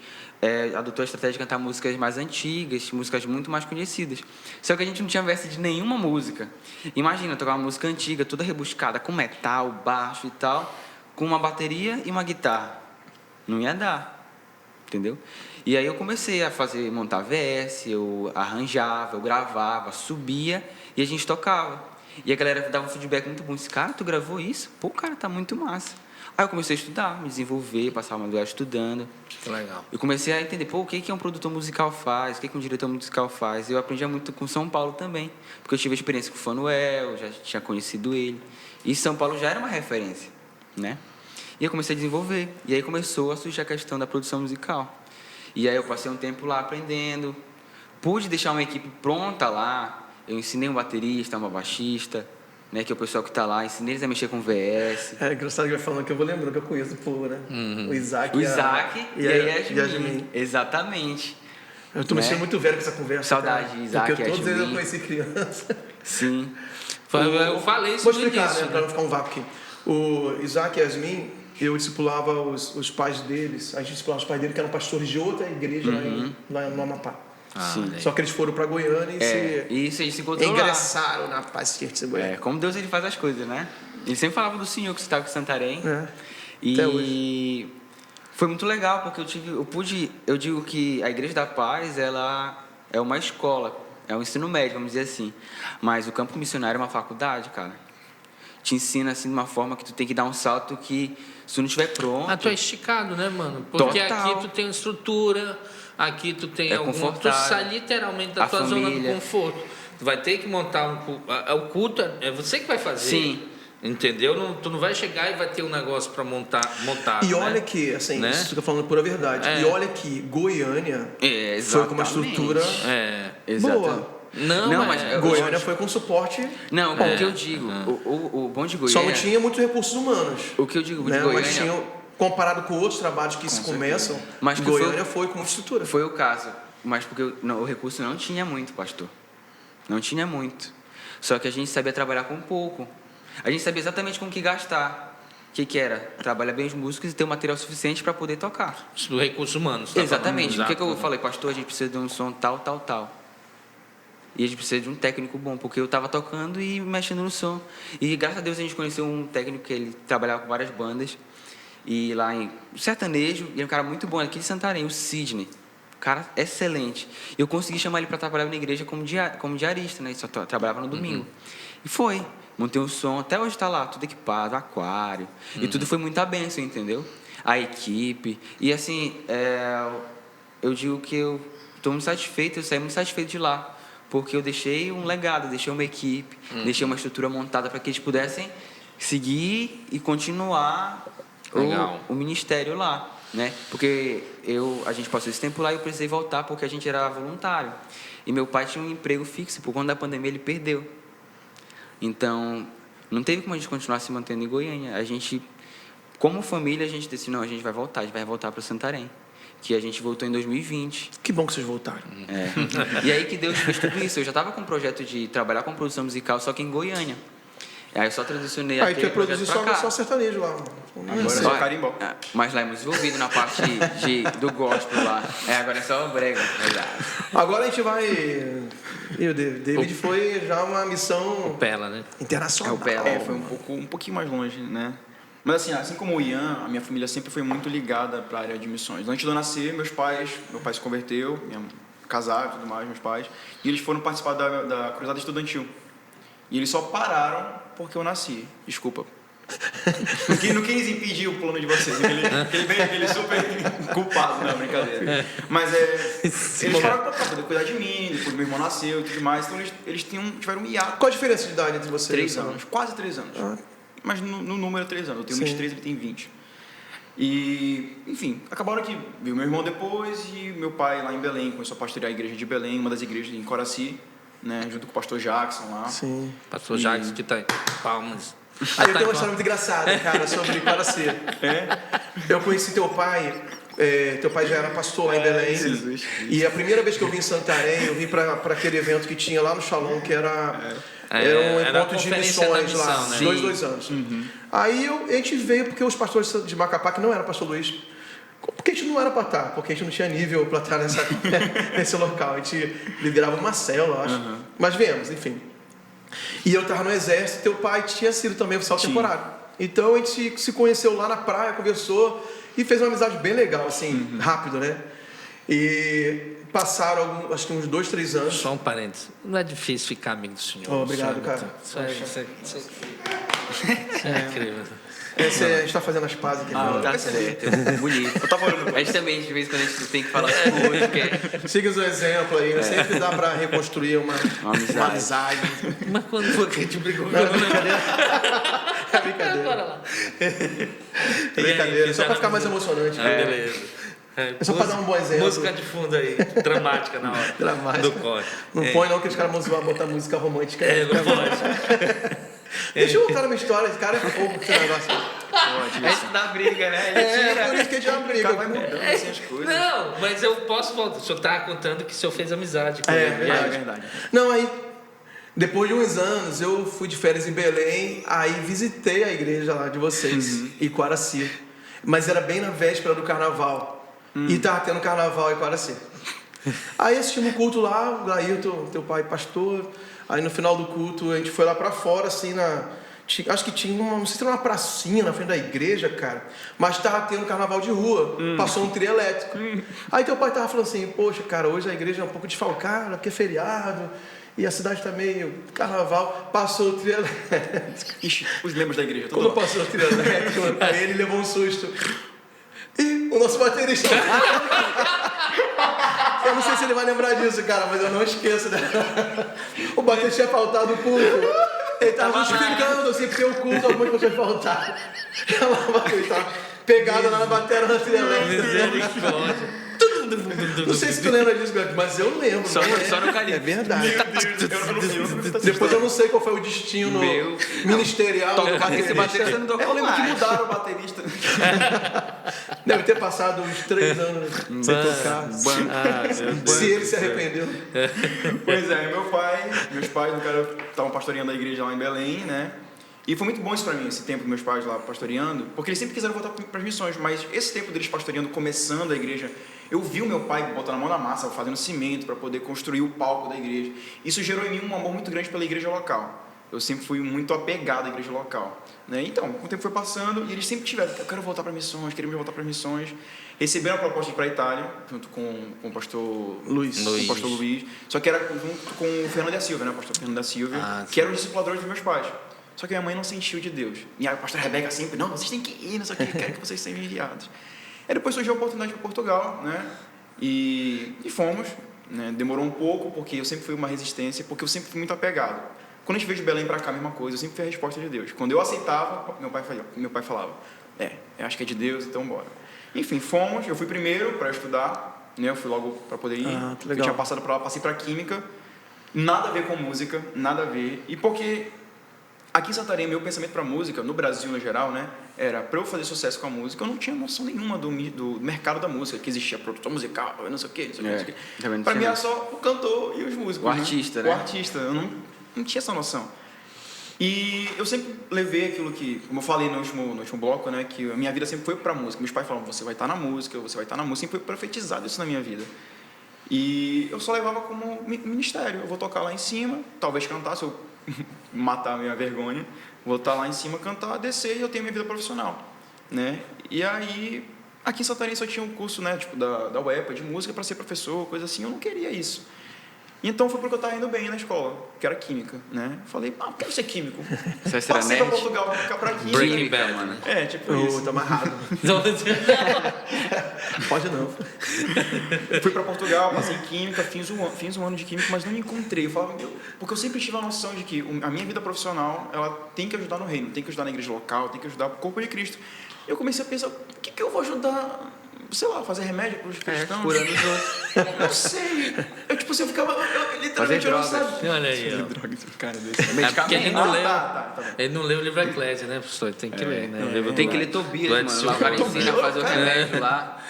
adotou a estratégia de cantar músicas mais antigas, músicas muito mais conhecidas. Só que a gente não tinha verso de nenhuma música. Imagina, tocar uma música antiga, toda rebuscada, com metal, baixo e tal, com uma bateria e uma guitarra. Não ia dar. entendeu? E aí eu comecei a montar VS, eu arranjava, eu gravava, subia e a gente tocava. E a galera dava um feedback muito bom. Esse cara, tu gravou isso? Pô, cara, tá muito massa. Aí eu comecei a estudar, me desenvolver, passar uma madrugada estudando. Que legal. Eu comecei a entender, pô, o que um produtor musical faz, o que um diretor musical faz. Eu aprendi muito com São Paulo também, porque eu tive experiência com o Fanuel, já tinha conhecido ele. E São Paulo já era uma referência, né? E eu comecei a desenvolver. E aí começou a surgir a questão da produção musical. E aí eu passei um tempo lá aprendendo. Pude deixar uma equipe pronta lá. Eu ensinei um baterista, uma baixista, né, que é o pessoal que está lá, ensinei eles a mexer com VS. É engraçado que vai falando que eu vou lembrando que eu conheço o povo, né? O Isaac e a Yasmin. Exatamente. Eu tô me sentindo muito velho com essa conversa. Saudade de Isaac e Porque todos eles eu conheci criança. Sim. Eu falei isso vou no explicar, início, né, para não ficar um vácuo aqui. O Isaac e Yasmin, eu discipulava os pais deles. A gente discipulava os pais deles, que eram pastores de outra igreja lá no Amapá. Sim. Só que eles foram para Goiânia e eles se encontraram ingressaram na Paz Church de Goiânia. Como Deus ele faz as coisas, né? Ele sempre falava do Senhor que você estava com Santarém. Até E hoje. foi muito legal, porque eu digo que a Igreja da Paz, ela é uma escola, é um ensino médio, vamos dizer assim. Mas o campo missionário é uma faculdade, cara. Te ensina assim de uma forma que tu tem que dar um salto que, se tu não estiver pronto... tu é esticado, né, mano? Porque Total. aqui tu tem estrutura, aqui tu tem tu confortável. sai literalmente da tua zona do conforto. Tu vai ter que montar o culto, é você que vai fazer. Sim. Entendeu? Tu não vai chegar e vai ter um negócio para montar. E olha que, assim, né? isso que eu tô falando pura verdade. E olha que Goiânia foi com uma estrutura boa. Não, mas Goiânia foi com suporte. Não, o que eu digo, o bom de Goiânia... Só não tinha muitos recursos humanos. O que eu digo de né? Goiânia... Mas tinha, comparado com outros trabalhos que se começam, mas Goiânia foi com estrutura. Foi o caso, mas porque o recurso não tinha muito, pastor. Não tinha muito. Só que a gente sabia trabalhar com pouco. A gente sabia exatamente com o que gastar. O que era? Trabalhar bem os músicos e ter o material suficiente para poder tocar. Isso do recurso humano. Tá exatamente. Falando, o que eu falei, pastor, a gente precisa de um som tal, tal, tal. E a gente precisa de um técnico bom, porque eu estava tocando e mexendo no som. E graças a Deus a gente conheceu um técnico que ele trabalhava com várias bandas. E lá em sertanejo, e é um cara muito bom, aqui de Santarém, o Sidney. Cara excelente. Eu consegui chamar ele para trabalhar na igreja como diarista, né? Ele só trabalhava no domingo. E foi. Montei um som, até hoje está lá, tudo equipado, aquário. E tudo foi muita bênção, entendeu? A equipe. E assim, eu digo que eu estou muito satisfeito, eu saí muito satisfeito de lá. Porque eu deixei um legado, deixei uma equipe, deixei uma estrutura montada para que eles pudessem seguir e continuar o ministério lá, né? Porque a gente passou esse tempo lá e eu precisei voltar porque a gente era voluntário. E meu pai tinha um emprego fixo, por conta da pandemia ele perdeu. Então, não teve como a gente continuar se mantendo em Goiânia. A gente, como família, a gente disse, não, a gente vai voltar para Santarém. Que a gente voltou em 2020. Que bom que vocês voltaram. E aí que Deus fez tudo isso. Eu já estava com um projeto de trabalhar com produção musical, só que em Goiânia. Aí eu só transicionei aquele projeto pra cá. Aí tu ia produzir só sertanejo lá. Agora é só carimbó. Mas lá é muito envolvido na parte do gospel lá. Agora é só o brega. Agora a gente vai... E o David foi já uma missão... O Pela, né? Internacional. Foi um pouquinho mais longe, né? Mas assim como o Ian, a minha família sempre foi muito ligada para a área de missões. Antes de eu nascer, meu pai se converteu, casaram e tudo mais, meus pais, e eles foram participar da cruzada estudantil. E eles só pararam porque eu nasci. Desculpa. Não quis impedir o plano de vocês. Aquele super culpado, não, brincadeira. Mas eles pararam para poder cuidar de mim, depois meu irmão nasceu e tudo mais. Então eles tiveram um hiato. Qual a diferença de idade entre vocês? 3 anos, quase 3 anos. Mas no número é 3 anos. Eu tenho 23, ele tem 20. E, enfim, acabaram que veio meu irmão depois e meu pai lá em Belém, começou a pastorear a igreja de Belém, uma das igrejas em Coraci, né, junto com o pastor Jackson lá. Sim. Pastor Jackson que tá em Palmas. Aí eu tenho uma história muito engraçada, cara, sobre Coraci. Eu conheci teu pai já era pastor lá em Belém. Jesus. E a primeira vez que eu vim em Santarém, eu vim para aquele evento que tinha lá no Shalom, que era um encontro de missões lá, né? 2 anos. Aí a gente veio porque os pastores de Macapá, que não era pastor Luiz, porque a gente não era para estar, porque a gente não tinha nível para estar nesse local. A gente liderava uma célula, acho. Mas viemos, enfim. E eu estava no exército, teu pai tinha sido também oficial temporário. Então a gente se conheceu lá na praia, conversou. E fez uma amizade bem legal, assim, rápido, né? E passaram, acho que uns 2, 3 anos. Só um parênteses. Não é difícil ficar amigo do senhor. Obrigado, cara. Isso é incrível. A gente tá fazendo as pazes aqui. Tá certo. Bonito. Eu tava olhando. A gente também, de vez em quando, a gente tem que falar com o outro, que Siga o exemplo aí, sempre dá pra reconstruir uma amizade. Mas quando foi que a gente brigou? Não, é brincadeira. É brincadeira. Bora lá. É brincadeira, só pra ficar mais emocionante. Beleza. É só pra dar um bom exemplo. Música de fundo aí, dramática na hora. Dramática. Do conte. Não põe não que os caras vão botar música romântica. Não pode. Deixa eu contar uma história, esse cara é fogo com esse negócio. a gente dá briga, né? A gente tira. Por isso que a gente já briga. Vai mudando assim as coisas. Não, mas eu posso voltar. O senhor tá contando que o senhor fez amizade com É, ele. verdade. Não, aí, depois de uns anos, eu fui de férias em Belém, aí visitei a igreja lá de vocês, em Quaraci. Mas era bem na véspera do carnaval. E tava tendo carnaval em Quaraci. Aí assistimos um culto lá, o Laírton, teu pai pastor. Aí no final do culto a gente foi lá pra fora, assim, acho que tinha não sei se era uma pracinha na frente da igreja, cara. Mas tava tendo carnaval de rua, passou um trio elétrico. Aí teu pai tava falando assim, poxa, cara, hoje a igreja é um pouco desfalcada, porque é feriado. E a cidade tá meio carnaval, passou o trio elétrico. Ixi, os membros da igreja, Quando passou o trio elétrico, aí ele levou um susto. E o nosso baterista. Eu não sei se ele vai lembrar disso, cara, mas eu não esqueço. Né? O baterista tinha faltado o culto. Ele tava justificando, assim, porque o culto algumas pessoas faltaram. Ele tava pegado lá na bateria na trilha elétrica. Não sei se tu lembra disso, mas eu lembro. Só no calibre. É verdade. Depois eu não sei qual foi o destino ministerial do baterista. Baterista não tocou Eu lembro que mais. mudaram o baterista. Deve ter passado uns 3 anos sem tocar. Se ele se arrependeu. Pois é, meus pais, no cara, estavam pastoreando a igreja lá em Belém, né? E foi muito bom isso pra mim, esse tempo dos meus pais lá pastoreando, porque eles sempre quiseram voltar para as missões, mas esse tempo deles pastoreando, começando a igreja, eu vi o meu pai botando a mão na massa, fazendo cimento para poder construir o palco da igreja. Isso gerou em mim um amor muito grande pela igreja local. Eu sempre fui muito apegado à igreja local, né? Então, o tempo foi passando e eles sempre tiveram, eu quero voltar para missões, queremos voltar para missões. Receberam a proposta de ir para a Itália, junto com o pastor Luiz. Com o pastor Luiz, só que era junto com o Fernando da Silva, né? O pastor Fernando da Silva, que era o discipulador dos meus pais. Só que minha mãe não sentiu de Deus. E a pastora Rebeca sempre, não, vocês têm que ir, não sei o que, quero que vocês sejam enviados. Aí depois surgiu a oportunidade para Portugal, né? E fomos, né? Demorou um pouco, porque eu sempre fui uma resistência, porque eu sempre fui muito apegado. Quando a gente veio de Belém para cá, a mesma coisa, eu sempre fui a resposta de Deus. Quando eu aceitava, meu pai falava, eu acho que é de Deus, então bora. Enfim, fomos, eu fui primeiro para estudar, né? Eu fui logo para poder ir. Eu tinha passado para lá, passei para Química, nada a ver com música, nada a ver. E porque aqui em Santarém, meu pensamento para música, no Brasil no geral, né, era para eu fazer sucesso com a música, eu não tinha noção nenhuma do mercado da música, que existia produtor musical, não sei o quê, não sei o quê. Para mim era só o cantor e os músicos. O artista, né? O artista, eu não tinha essa noção. E eu sempre levei aquilo que, como eu falei no último bloco, né, que a minha vida sempre foi para música. Meus pais falavam, você vai estar na música, sempre foi profetizado isso na minha vida. E eu só levava como ministério, eu vou tocar lá em cima, talvez cantar, se eu matar a minha vergonha, vou estar lá em cima, cantar, descer e eu tenho minha vida profissional, né? E aí, aqui em Santarém só tinha um curso, né, tipo da UEPA, de música para ser professor, coisa assim, eu não queria isso. Então foi porque eu estava indo bem na escola, que era química, né? Falei, quero ser químico. Você será Passei para nerd? Portugal para ficar para química. Breaking Bad, mano. Tipo isso. Tá amarrado. Pode não. Fui para Portugal, passei em química, fiz um ano de química, mas não me encontrei. Eu falava, porque eu sempre tive a noção de que a minha vida profissional, ela tem que ajudar no reino, tem que ajudar na igreja local, tem que ajudar o corpo de Cristo. Eu comecei a pensar, o que eu vou ajudar? Sei lá, fazer remédio para os cristãos? Curando os outros. Não sei. Eu ficava, literalmente, eu não sabia. Olha aí, ó. Cara desse. Porque ele não leu. Tá. Ele não leu o livro Eclésia, né, professor? Tem que ler, né? Tem que ler Tobias, mano. Lá o cara ensina a fazer o remédio lá.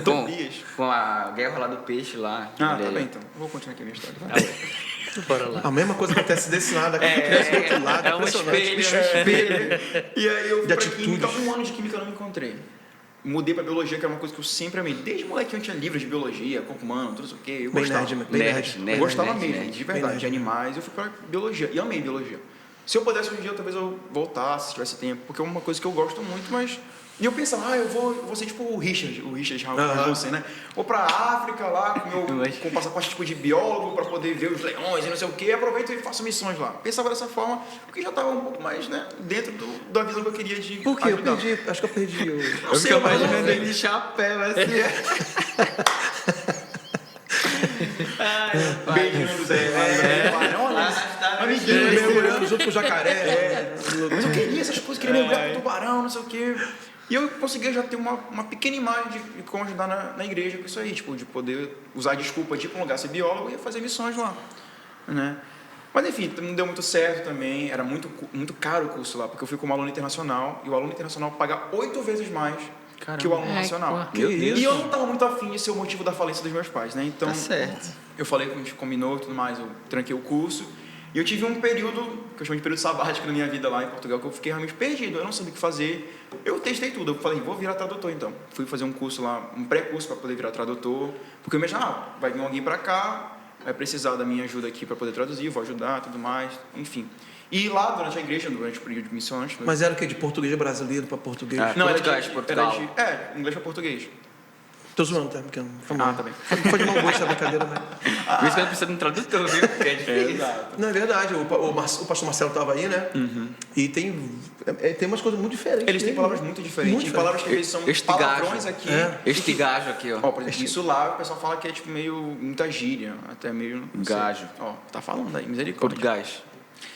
Tobias. Com a guerra lá do peixe lá. Tá bem então. Vou continuar aqui a minha história. Bora lá. A mesma coisa acontece desse lado, aqui do outro lado. É um impressionante. espelho. E aí eu fui De pra química, atitudes. um ano de química eu não me encontrei. Mudei pra biologia, que era uma coisa que eu sempre amei. Desde moleque eu tinha livros de biologia, corpo humano, tudo isso o quê. Eu Bem gostava. nerd, bem nerd. Eu gostava nerd, mesmo, nerd. de verdade, nerd. de animais. Eu fui pra biologia e amei biologia. Se eu pudesse um dia, talvez eu voltasse, se tivesse tempo, porque é uma coisa que eu gosto muito, mas E eu pensava, eu vou ser tipo o Richard Rasmussen, né? Vou pra África lá com passaporte tipo de biólogo pra poder ver os leões e não sei o quê, aproveito e faço missões lá. Pensava dessa forma, porque já tava um pouco mais, né, dentro da visão que eu queria de Por quê? ajudar. Acho que eu perdi. Não sei, mas ele de chapéu, assim. beijando amiguinho Mergulhando junto com o jacaré. Mas eu queria essas coisas, queria mergulhar com o tubarão, não sei o quê. E eu conseguia já ter uma pequena imagem de como ajudar na igreja com isso aí, tipo, de poder usar a desculpa de ir para um lugar ser biólogo e fazer missões lá, né? Mas enfim, não deu muito certo também, era muito caro o curso lá, porque eu fui como aluno internacional, e o aluno internacional paga 8 vezes mais que o aluno nacional. E eu não estava muito afim de ser o motivo da falência dos meus pais, né? Então, certo. eu falei que a gente combinou e tudo mais, eu tranquei o curso. E eu tive um período, que eu chamo de período sabático na minha vida lá em Portugal, que eu fiquei realmente perdido, eu não sabia o que fazer. Eu testei tudo, eu falei, vou virar tradutor então. Fui fazer um curso lá, um pré-curso para poder virar tradutor, porque eu imaginava, vai vir alguém para cá, vai precisar da minha ajuda aqui para poder traduzir, vou ajudar, tudo mais, enfim. E lá, durante a igreja, durante o período de missões... Mas era o quê? De português brasileiro para português? Não, Portugal, Portugal. Inglês para português. Tô zoando, tá? Porque foi tá bem. Foi de mau gosto a brincadeira, né? Por isso que eu preciso de um tradutor, viu? Porque é difícil. Exato. Não, é verdade. O pastor Marcelo estava aí, né? E tem umas coisas muito diferentes. Eles têm palavras muito diferentes. Palavras que eles são palavrões aqui. Este gajo aqui, ó. Por exemplo, isso lá o pessoal fala que é tipo meio muita gíria, até meio... Gajo. Tá falando aí, misericórdia. Português.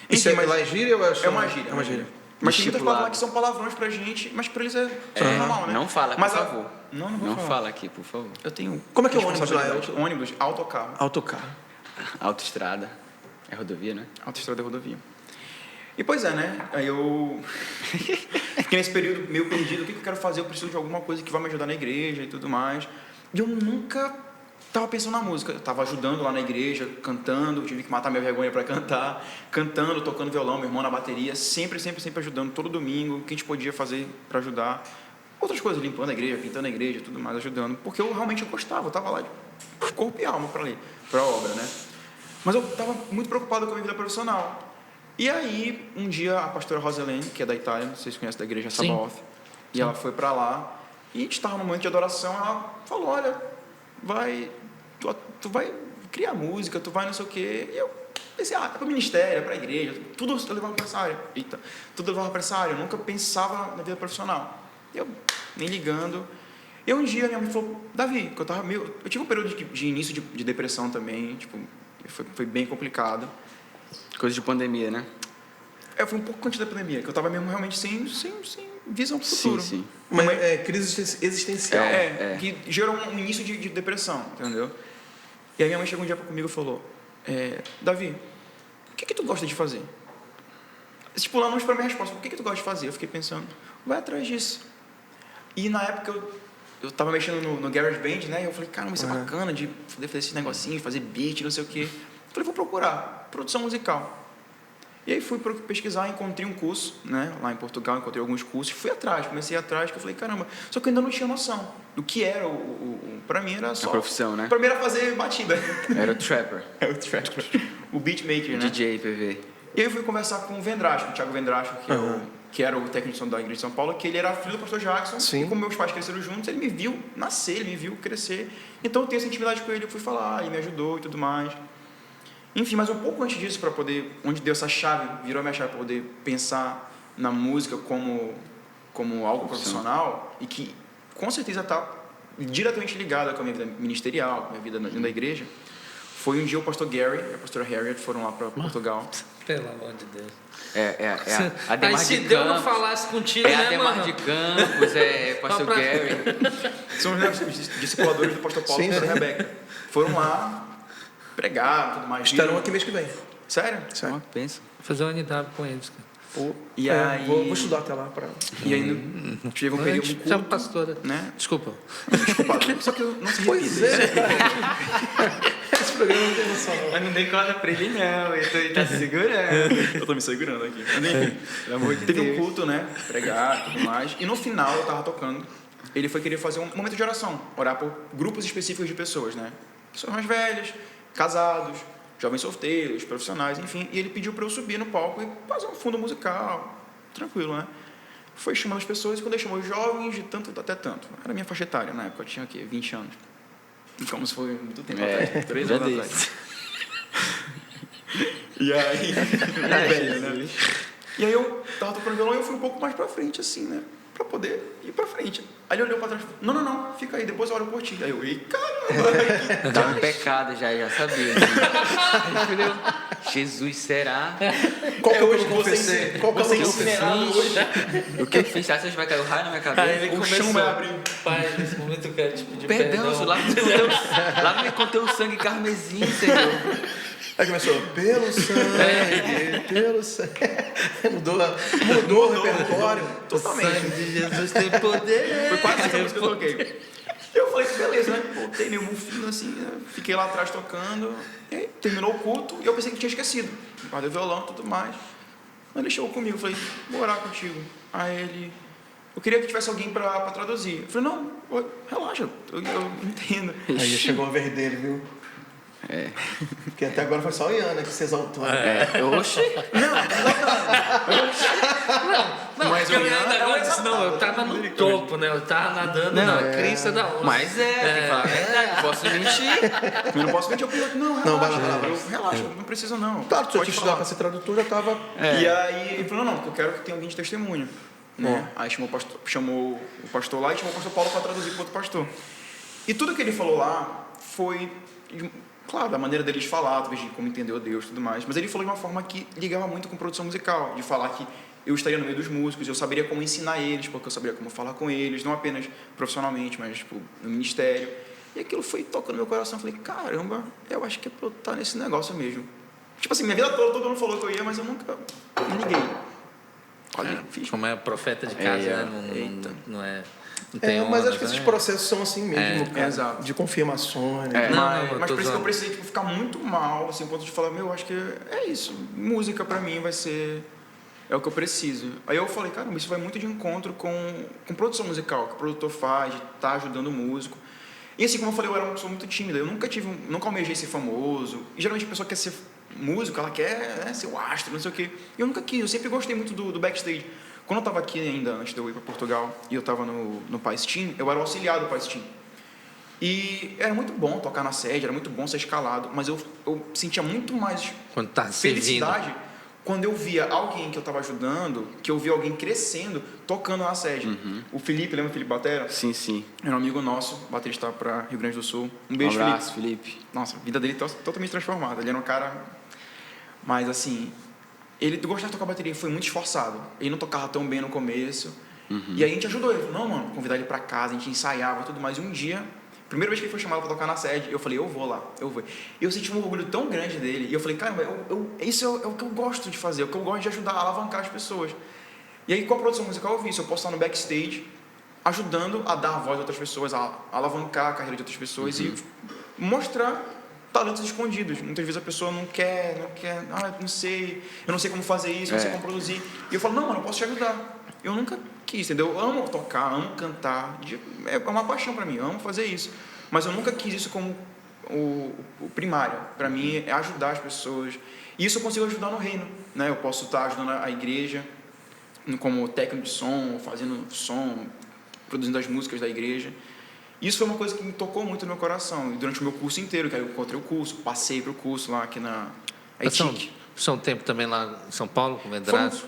Isso Enfim, é lá gíria ou é uma gíria. É uma gíria. Mas tem muitas Discipulado. palavras que são palavrões pra gente, mas pra eles é normal, né? Não fala, por favor. Não vou Não falar. fala aqui, por favor. Eu tenho... Como é que é o ônibus lá? Ônibus, autocarro. Autocarro. Autoestrada. É rodovia, né? Autoestrada e rodovia. E pois é, né? Aí eu fiquei nesse período meio perdido. O que eu quero fazer? Eu preciso de alguma coisa que vai me ajudar na igreja e tudo mais. E eu nunca estava pensando na música. Eu estava ajudando lá na igreja, cantando. Tive que matar minha vergonha para cantar. Cantando, tocando violão, meu irmão na bateria. Sempre ajudando, todo domingo. O que a gente podia fazer para ajudar. Outras coisas, limpando a igreja, pintando a igreja, tudo mais, ajudando. Porque eu realmente gostava. Eu estava lá de corpo e alma para a obra, né? Mas eu estava muito preocupado com a minha vida profissional. E aí, um dia, a pastora Roselene, que é da Itália, vocês conhecem da igreja Sabaoth, e ela foi para lá, e a gente estava num momento de adoração, ela falou, olha, tu vai criar música, tu vai não sei o quê. E eu pensei, é para o ministério, é para a igreja, tudo eu levava para essa área. Tudo eu levava para essa área, eu nunca pensava na vida profissional. Eu, nem ligando. E um dia, minha mãe falou, Davi, que eu tive um período de início de depressão também, tipo, foi bem complicado. Coisa de pandemia, né? Foi um pouco antes da pandemia, que eu estava mesmo realmente sem visão para o futuro. Sim. Mas é crise existencial. Que gerou um início de depressão, entendeu? E aí minha mãe chegou um dia comigo e falou, Davi, o que tu gosta de fazer? Tipo, lá não esperou a minha resposta, o que tu gosta de fazer? Eu fiquei pensando, vai atrás disso. E na época eu tava mexendo no GarageBand, né? E eu falei, caramba, isso é bacana de poder fazer esse negocinho, fazer beat, não sei o quê. Eu falei, vou procurar produção musical. E aí fui pesquisar, encontrei um curso, né? Lá em Portugal, encontrei alguns cursos, fui atrás, comecei atrás, que eu falei, caramba, só que eu ainda não tinha noção do que era pra mim era só... A profissão, né? Pra mim era fazer batida. Era o trapper. Era o trapper. O beatmaker, né? DJ, PV. E aí eu fui conversar com o Vendracho, o Thiago Vendracho, que era o técnico de som da igreja de São Paulo, que ele era filho do pastor Jackson. Sim. E como meus pais cresceram juntos, ele me viu nascer, ele me viu crescer. Então eu tenho essa intimidade com ele, eu fui falar, ele me ajudou e tudo mais. Enfim, mas um pouco antes disso, para poder, onde deu essa chave, virou a minha chave para poder pensar na música como algo profissional e que com certeza está diretamente ligada com a minha vida ministerial, com a minha vida dentro da igreja. Foi um dia o pastor Gary e a pastora Harriet foram lá para Portugal. Pelo amor de Deus. A Demar Aí se de Deus não Campos. falasse contigo, É né, a Demar mano? de Campos, é pastor Só pra- Gary. São os discipuladores do pastor Paulo e da Rebeca. Foram lá, pregaram, tudo mais. Estarão aqui mês que vem. Sério? Ó, pensa. Vou fazer um NW com eles, cara. E aí... Vou estudar até lá para... E aí tive um período Chama culto, pastora. né? Desculpa. Desculpa, só que eu não se Pois repita. Esse programa não tem noção. Mas não dei corda pra ele, não. Ele tá segurando. Eu tô me segurando aqui. Mas, enfim, Pelo amor de teve Deus. um culto, né? Pregar e tudo mais. E no final eu tava tocando. Ele foi querer fazer um momento de oração. Orar por grupos específicos de pessoas, né? Pessoas mais velhas, casados, jovens solteiros, profissionais, enfim. E ele pediu pra eu subir no palco e fazer um fundo musical. Tranquilo, né? foi chamando as pessoas, e quando ele chamou os jovens, de tanto até tanto. Era a minha faixa etária na época, eu tinha o quê? 20 anos. Como se foi muito tempo atrás, 3 anos atrás. E aí, velho, né? E aí eu tava tocando violão e eu fui um pouco mais pra frente, assim, né? Pra poder ir pra frente. Aí ele olhou pra trás e falou, não, fica aí, depois eu olho por ti. Aí eu, caramba! Tava em pecado já sabia. Jesus, será? Qual que hoje eu confessei? Qual que eu hoje? O que eu fiz? Você acha que vai cair o raio na minha cabeça? Aí ele O começou, chão vai abrir. pai, nesse momento eu quero te pedir Perdão, lá me conteu o sangue carmesim, Senhor. Aí começou, pelo sangue, pelo sangue. Mudou o repertório. Totalmente. O sangue de Jesus tem poder. Foi quase essa música que eu toquei. Eu falei, beleza, né? Botei meu fino assim, né? Fiquei lá atrás tocando. E aí, terminou o culto e eu pensei que tinha esquecido. Guardei o violão e tudo mais. Aí ele chegou comigo, eu falei, vou orar contigo. Aí ele, eu queria que tivesse alguém pra traduzir. Eu falei, não, relaxa, eu entendo. Aí chegou a vez dele, viu? Porque até agora foi só o Ian, né, que se exaltou. Oxi. Não, Mas porque o Ian o negócio disse, não, eu tava no topo, né? Eu tava nadando na crista da onda. Mas tem que falar a verdade, posso mentir. Eu não posso mentir, eu falei, não, relaxa, Não, vai lá. relaxa, não precisa não. Claro, se eu Pode te falar. estudar pra ser tradutor, já tava... E aí ele falou, não, porque eu quero que tenha alguém de testemunho. Né? Aí chamou o pastor lá e chamou o pastor Paulo para traduzir para outro pastor. E tudo que ele falou lá foi, claro, da maneira deles falar, talvez de como entendeu Deus e tudo mais, mas ele falou de uma forma que ligava muito com produção musical, de falar que eu estaria no meio dos músicos, eu saberia como ensinar eles, porque eu saberia como falar com eles, não apenas profissionalmente, mas tipo, no ministério. E aquilo foi tocando no meu coração, eu falei, caramba, eu acho que é para eu estar nesse negócio mesmo. Tipo assim, minha vida toda, todo mundo falou que eu ia, mas eu nunca me liguei. Fiz. Como é profeta de casa, né? Não é... Não tem mas onda, acho que esses né? processos são assim mesmo, cara, exato. de confirmações. Mas por isso que eu zoando. precisei tipo, ficar muito mal, assim, a ponto de falar, acho que é isso. Música pra mim vai ser... É o que eu preciso. Aí eu falei, caramba, isso vai muito de encontro com produção musical, que o produtor faz, de estar ajudando o músico. E assim, como eu falei, eu era uma pessoa muito tímida, eu nunca almejei ser famoso. E geralmente a pessoa quer ser músico, ela quer ser o astro, não sei o quê. E eu nunca quis, eu sempre gostei muito do backstage. Quando eu estava aqui ainda, antes de eu ir para Portugal, e eu estava no Paz Team, eu era o auxiliar do Paz Team. E era muito bom tocar na sede, era muito bom ser escalado, mas eu sentia muito mais Quando tá felicidade quando eu via alguém que eu estava ajudando, que eu via alguém crescendo, tocando na sede. O Felipe, lembra o Felipe Batera? Sim. Era um amigo nosso, baterista para Rio Grande do Sul. Um beijo, abraço, Felipe. Nossa, a vida dele totalmente transformada. Ele era um cara... Mas, assim... Ele gostava de tocar bateria, foi muito esforçado. Ele não tocava tão bem no começo. E aí a gente ajudou ele. Falou, não, mano, convidar ele pra casa, a gente ensaiava e tudo mais. E um dia, primeira vez que ele foi chamado pra tocar na sede, eu falei, eu vou lá, eu vou. E eu senti um orgulho tão grande dele. E eu falei, caramba, isso é o que eu gosto de fazer, é o que eu gosto de ajudar a alavancar as pessoas. E aí com a produção musical eu vi isso. Eu posso estar no backstage, ajudando a dar voz a outras pessoas, a alavancar a carreira de outras pessoas e mostrar talentos escondidos. Muitas vezes a pessoa não quer, não sei, eu não sei como fazer isso, não sei como produzir. E eu falo, não, mano, eu posso te ajudar. Eu nunca quis, entendeu? Eu amo tocar, amo cantar, é uma paixão pra mim, eu amo fazer isso. Mas eu nunca quis isso como o primário. Pra mim é ajudar as pessoas. E isso eu consigo ajudar no reino, né? Eu posso estar ajudando a igreja como técnico de som, fazendo som, produzindo as músicas da igreja. Isso foi uma coisa que me tocou muito no meu coração. E durante o meu curso inteiro, que aí eu encontrei o curso, passei para o curso lá aqui na ETIC. São tempo também lá em São Paulo, com o Vendraço?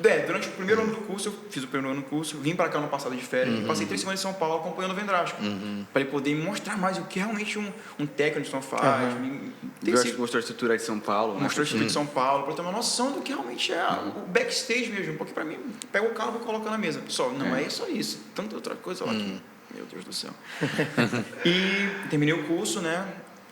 Durante o primeiro ano do curso, eu fiz o primeiro ano do curso, vim para cá no passado de férias, e passei 3 semanas em São Paulo acompanhando o Vendrasco, para ele poder me mostrar mais o que realmente um técnico de som faz. Mostrou a estrutura de São Paulo. Mostrou a estrutura de São Paulo, para eu ter uma noção do que realmente é o backstage mesmo. Porque para mim, pega o carro e coloca na mesa. Não é só isso, tanta outra coisa lá que... Meu Deus do céu. E terminei o curso, né?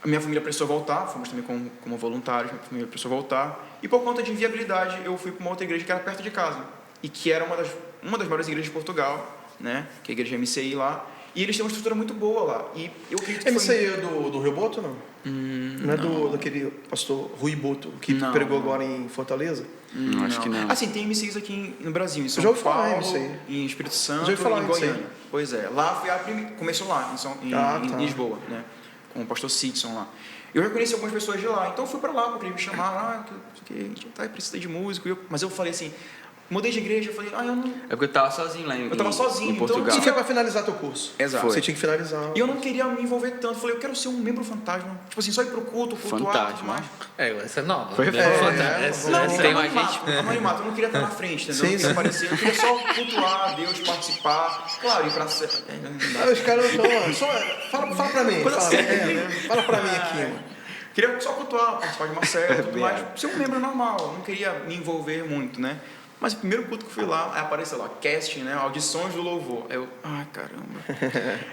A minha família precisou voltar, fomos também como voluntários, minha família precisou voltar. E por conta de inviabilidade, eu fui para uma outra igreja que era perto de casa. E que era uma das maiores igrejas de Portugal, né? Que é a igreja MCI lá. E eles têm uma estrutura muito boa lá. E eu acredito que MCI é do Rio Boto, não? Não é daquele pastor Rui Boto, que pregou agora em Fortaleza? Acho que não. Assim, tem MCIs aqui no Brasil, em São Já ouvi Paulo, falar em MCI. em Espírito Santo Já ouvi falar e em em MCI. Goiânia. Pois é, lá foi a primeira... Começou lá, em Lisboa, né? Com o pastor Sidson lá. Eu já conheci algumas pessoas de lá, então eu fui para lá, porque eles me chamaram, que a gente precisa de músico. Mas eu falei assim, Mudei de igreja, eu falei, eu não... É porque eu tava sozinho lá Eu tava sozinho, em então Portugal. E foi pra finalizar teu curso. Exato. Você tinha que finalizar. E eu não queria me envolver tanto. Falei, eu quero ser um membro fantasma. Tipo assim, só ir pro culto, cultuar e tudo Fantasma. mais. Essa é nova. Foi Não, tem não, uma anonimato. Eu não queria estar na frente, entendeu? Sim, Não queria sim. aparecer. Eu queria só cultuar Deus, participar. Claro, ir pra... Os caras estão... Fala pra mim. Fala pra mim aqui, mano. Queria só cultuar, participar de uma série, tudo mais. Ser um membro normal. Eu não queria me envolver muito, né? Mas o primeiro culto que eu fui lá, aí apareceu lá, casting, né? Audições do louvor. Aí eu, ai caramba,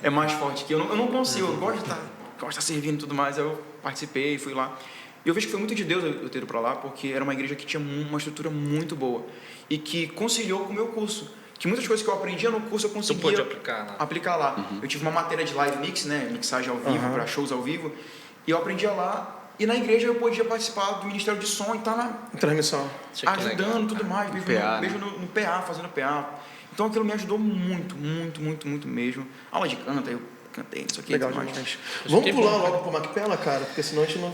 é mais forte que eu. Eu não consigo, eu gosto de estar servindo e tudo mais. Aí eu participei, fui lá. E eu vejo que foi muito de Deus eu ter ido para lá, porque era uma igreja que tinha uma estrutura muito boa. E que conciliou com o meu curso. Que muitas coisas que eu aprendia no curso eu conseguia pôde aplicar lá. Eu tive uma matéria de live mix, né? Mixagem ao vivo, para shows ao vivo. E eu aprendia lá. E na igreja eu podia participar do Ministério de Som e estar na Transmissão. ajudando tudo mais, PA, beijo no PA, fazendo PA. Então aquilo me ajudou muito, muito, muito, muito mesmo. Aula de canto, aí eu cantei, isso aqui. Legal demais. Vamos pular logo pro Macpela, cara, porque senão a gente não...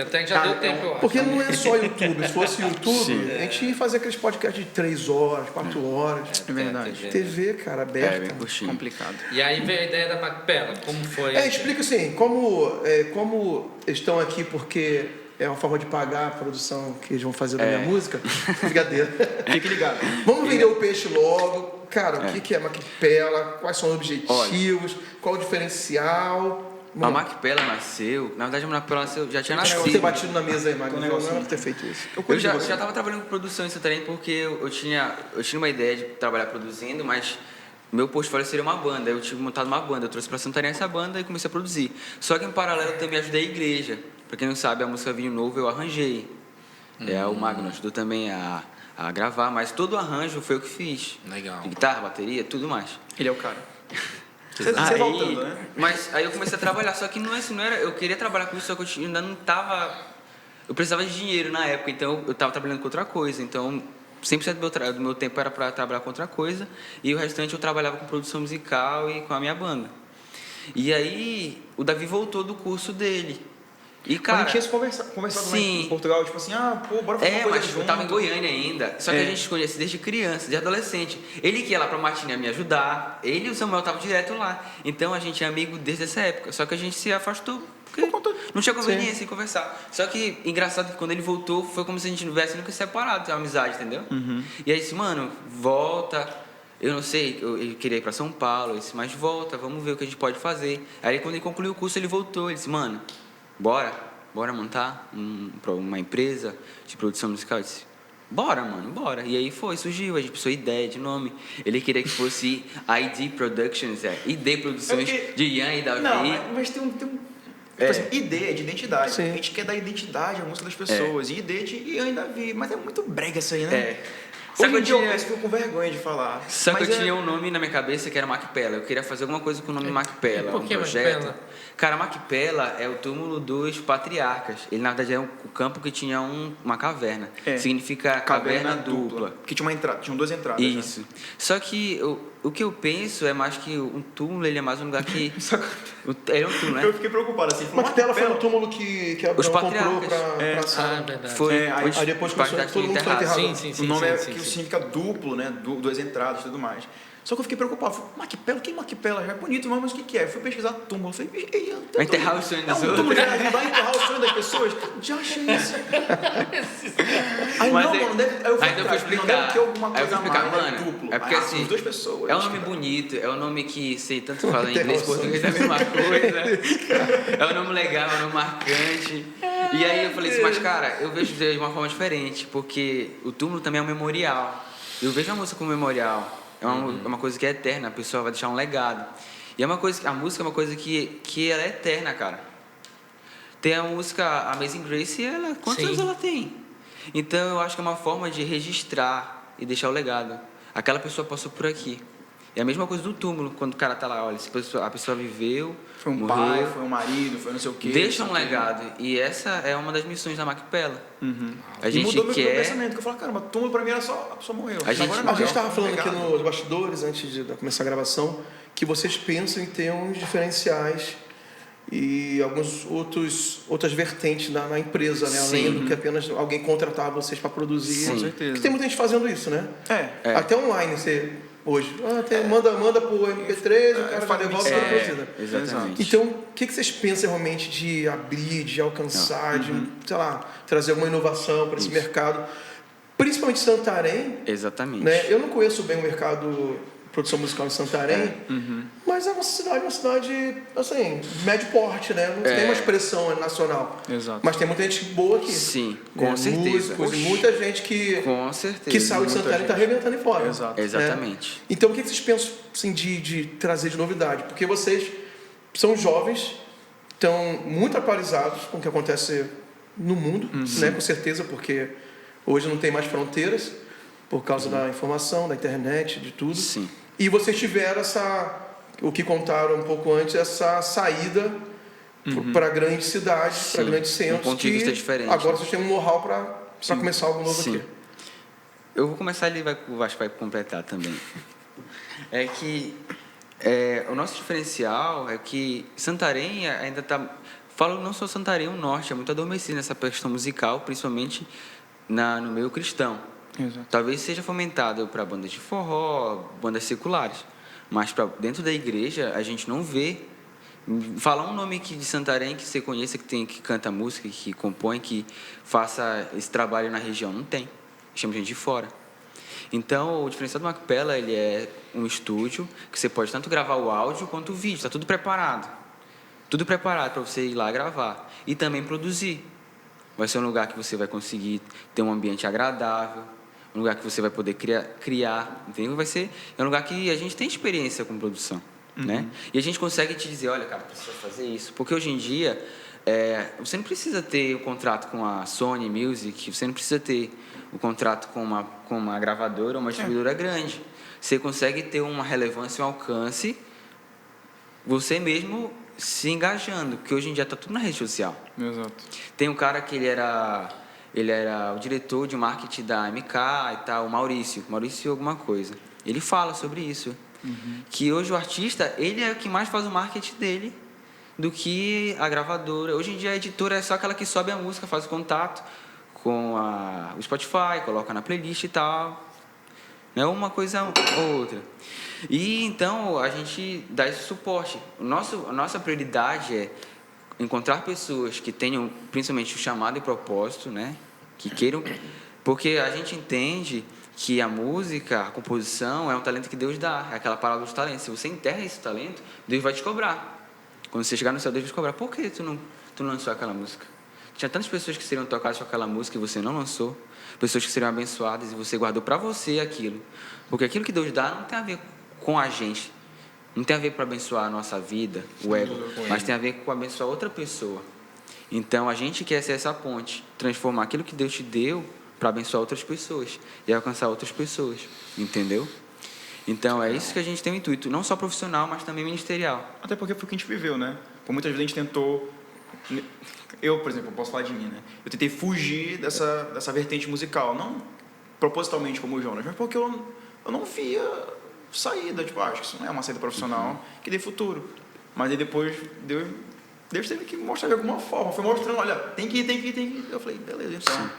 Até que já deu tempo, eu acho. Porque não é só YouTube. Se fosse YouTube, a gente ia fazer aqueles podcasts de 3 horas, 4 horas. É verdade. TV, cara, aberta. bem curtinho. Complicado. E aí veio a ideia da Macpela, como foi? Explica assim, como estão aqui porque é uma forma de pagar a produção que eles vão fazer da minha música. Brincadeira. Fique ligado. Vamos vender o peixe logo. Cara, o que é Macpela? Quais são os objetivos? Qual o diferencial? A Macpela nasceu, na verdade a Macpela nasceu, já tinha Acho que nascido. ter batido na mesa aí, Magno. Não era pra ter feito isso. Eu já estava trabalhando com produção em Santarém porque eu tinha uma ideia de trabalhar produzindo, mas meu portfólio seria uma banda. Eu tinha montado uma banda, eu trouxe para Santarém essa banda e comecei a produzir. Só que em paralelo eu também ajudei a igreja. Para quem não sabe, a música Vinho Novo eu arranjei. O Magno ajudou também a gravar, mas todo o arranjo foi eu que fiz. Legal. De guitarra, bateria, tudo mais. Ele é o cara. Você Aí, voltando, né? Mas aí eu comecei a trabalhar, só que não era, eu queria trabalhar com isso, só que eu ainda não tava, eu precisava de dinheiro na época, então eu tava trabalhando com outra coisa, então 100% do meu tempo era para trabalhar com outra coisa, e o restante eu trabalhava com produção musical e com a minha banda. E aí o Davi voltou do curso dele. E, cara, Mas a gente tinha conversado lá em Portugal, tipo assim, bora fazer uma coisa mas junto. eu tava em Goiânia ainda. Só que a gente se conhece desde criança, desde adolescente. Ele que ia lá pra Matinha me ajudar, ele e o Samuel estavam direto lá. Então a gente é amigo desde essa época. Só que a gente se afastou porque não tinha conveniência em conversar. Só que, engraçado que quando ele voltou, foi como se a gente não tivesse nunca separado, a amizade, entendeu? E aí disse, mano, volta. Eu não sei, eu queria ir pra São Paulo. Eu disse, mas volta, vamos ver o que a gente pode fazer. Aí quando ele concluiu o curso, ele voltou. Ele disse, mano, bora montar uma empresa de produção musical. Eu disse, bora, mano, bora. E aí surgiu, a gente pensou ideia de nome. Ele queria que fosse ID Productions, ID Produções de Ian e Davi. Não, mas tem um tipo assim, ID é de identidade. Sim. A gente quer dar identidade à música das pessoas. E ID de Ian e Davi. Mas é muito brega isso aí, né? Hoje em dia eu penso que eu fico com vergonha de falar. Só que eu tinha um nome na minha cabeça que era Macpela. Eu queria fazer alguma coisa com o nome Macpela. Por que um projeto. Macpela? Cara, Macpela é o túmulo dos patriarcas. Ele, na verdade, é o campo que tinha uma caverna. Significa caverna dupla. Porque tinha uma entrada, tinham 2 entradas. Isso. Né? Só que o que eu penso é mais que um túmulo, ele é mais um lugar que... Ele é um túmulo, né? Eu fiquei preocupado assim. Macpela foi o túmulo que Os Abraão comprou patriarcas. pra ação. Verdade. Foi Aí depois começou, todo mundo foi enterrado. Sim. O nome significa duplo, né? 2 entradas e tudo mais. Só que eu fiquei preocupado. Falei, Macpela? Quem é Macpela? É bonito, mas o que é? Eu fui pesquisar túmulo. Eu falei, Vai enterrar o sonho das túmulo outras. de ajudar a enterrar o sonho das pessoas? Já achei isso. Aí Mas não, aí- mano, deve... Aí eu fui Aí eu fui atrás, não, explicar. deve ter alguma Aí eu coisa fui explicar, a mais, mano. duplo. É porque São assim, 2 pessoas. é um nome bonito, é um nome que sei tanto fala em inglês, português é a mesma coisa. É um nome legal, é um nome marcante. E aí eu falei assim, mas cara, eu vejo de uma forma diferente, porque o túmulo também é um memorial. Eu vejo a música como memorial. É uma coisa que é eterna, a pessoa vai deixar um legado. E a música é uma coisa que ela é eterna, cara. Tem a música Amazing Grace, quantos anos ela tem? Então eu acho que é uma forma de registrar e deixar o legado. Aquela pessoa passou por aqui. É a mesma coisa do túmulo, quando o cara tá lá, olha, a pessoa viveu, Foi um morreu, pai, foi um marido, foi não sei o quê. deixa um legado. E essa é uma das missões da Macpela. A E gente mudou meu quer... pensamento, que eu falei, caramba, túmulo pra mim era só a pessoa morreu. A gente- Agora não, A gente é estava um falando aqui legado. nos bastidores, antes de começar a gravação, que vocês pensam em ter uns diferenciais e outras vertentes na empresa, né? Além do que apenas alguém contratar vocês para produzir. Com certeza. Porque tem muita gente fazendo isso, né? É. Até online você hoje. Manda pro MP3, o cara já devolve para a produzida. Exatamente. Então, o que vocês pensam realmente de abrir, de alcançar, de, sei lá, trazer alguma inovação para esse mercado? Principalmente Santarém. Exatamente. Né? Eu não conheço bem o mercado de produção musical em Santarém, mas é uma cidade assim, médio porte, né? Não tem uma expressão nacional. Exato. Mas tem muita gente boa aqui. Sim, né? com certeza. Músicos, e muita gente Com certeza. que saiu de Santarém e está arrebentando em fora. Exato. né? Exatamente. Então, o que vocês pensam assim, de trazer de novidade? Porque vocês são jovens, estão muito atualizados com o que acontece no mundo, né? Com certeza, porque hoje não tem mais fronteiras por causa da informação, da internet, de tudo. Sim. E vocês tiveram o que contaram um pouco antes, essa saída para grandes cidades, para grandes centros. Um ponto de vista diferente. Agora vocês têm um know-how para começar algo novo Sim. aqui. Eu vou começar, o Vasco vai completar também. É que o nosso diferencial é que Santarém ainda está... Falo não só Santarém, o Norte, é muito adormecido nessa questão musical, principalmente no meio cristão. Exato. Talvez seja fomentado para bandas de forró, bandas seculares, mas dentro da igreja a gente não vê. Falar um nome aqui de Santarém que você conheça, que canta música, que compõe, que faça esse trabalho na região, não tem. Chama gente de fora. Então, o diferencial do Macapela, ele é um estúdio que você pode tanto gravar o áudio quanto o vídeo, está tudo preparado. Tudo preparado para você ir lá gravar e também produzir. Vai ser um lugar que você vai conseguir ter um ambiente agradável, um lugar que você vai poder criar, entendeu? É um lugar que a gente tem experiência com produção, né? E a gente consegue te dizer, olha, cara, precisa fazer isso. Porque hoje em dia, você não precisa ter o contrato com a Sony Music, você não precisa ter o contrato com uma gravadora ou uma distribuidora grande. Você consegue ter uma relevância, um alcance, você mesmo se engajando, porque hoje em dia está tudo na rede social. Exato. Tem um cara que ele era o diretor de marketing da MK e tal, o Maurício alguma coisa. Ele fala sobre isso, que hoje o artista, ele é o que mais faz o marketing dele do que a gravadora. Hoje em dia a editora é só aquela que sobe a música, faz o contato com o Spotify, coloca na playlist e tal. Não é uma coisa ou outra. E então a gente dá esse suporte. A nossa prioridade é encontrar pessoas que tenham principalmente o chamado e propósito, né? Que queiram, porque a gente entende que a música, a composição é um talento que Deus dá, é aquela palavra dos talentos. Se você enterra esse talento, Deus vai te cobrar. Quando você chegar no céu, Deus vai te cobrar. Por que tu não lançou aquela música? Tinha tantas pessoas que seriam tocadas com aquela música e você não lançou, pessoas que seriam abençoadas e você guardou para você aquilo. Porque aquilo que Deus dá não tem a ver com a gente, não tem a ver para abençoar a nossa vida, o ego, mas tem a ver com abençoar outra pessoa. Então a gente quer ser essa ponte, transformar aquilo que Deus te deu para abençoar outras pessoas e alcançar outras pessoas, entendeu? Então é isso que a gente tem o intuito, não só profissional, mas também ministerial. Até porque foi o que a gente viveu, né? Por muitas vezes a gente tentou... Eu, por exemplo, posso falar de mim, né? Eu tentei fugir dessa vertente musical, não propositalmente como o Jonas, mas porque eu não via saída, tipo, acho que isso não é uma saída profissional que dê futuro. Mas aí depois Deus teve que mostrar de alguma forma, foi mostrando, olha, tem que ir. Eu falei, beleza, então. Sim.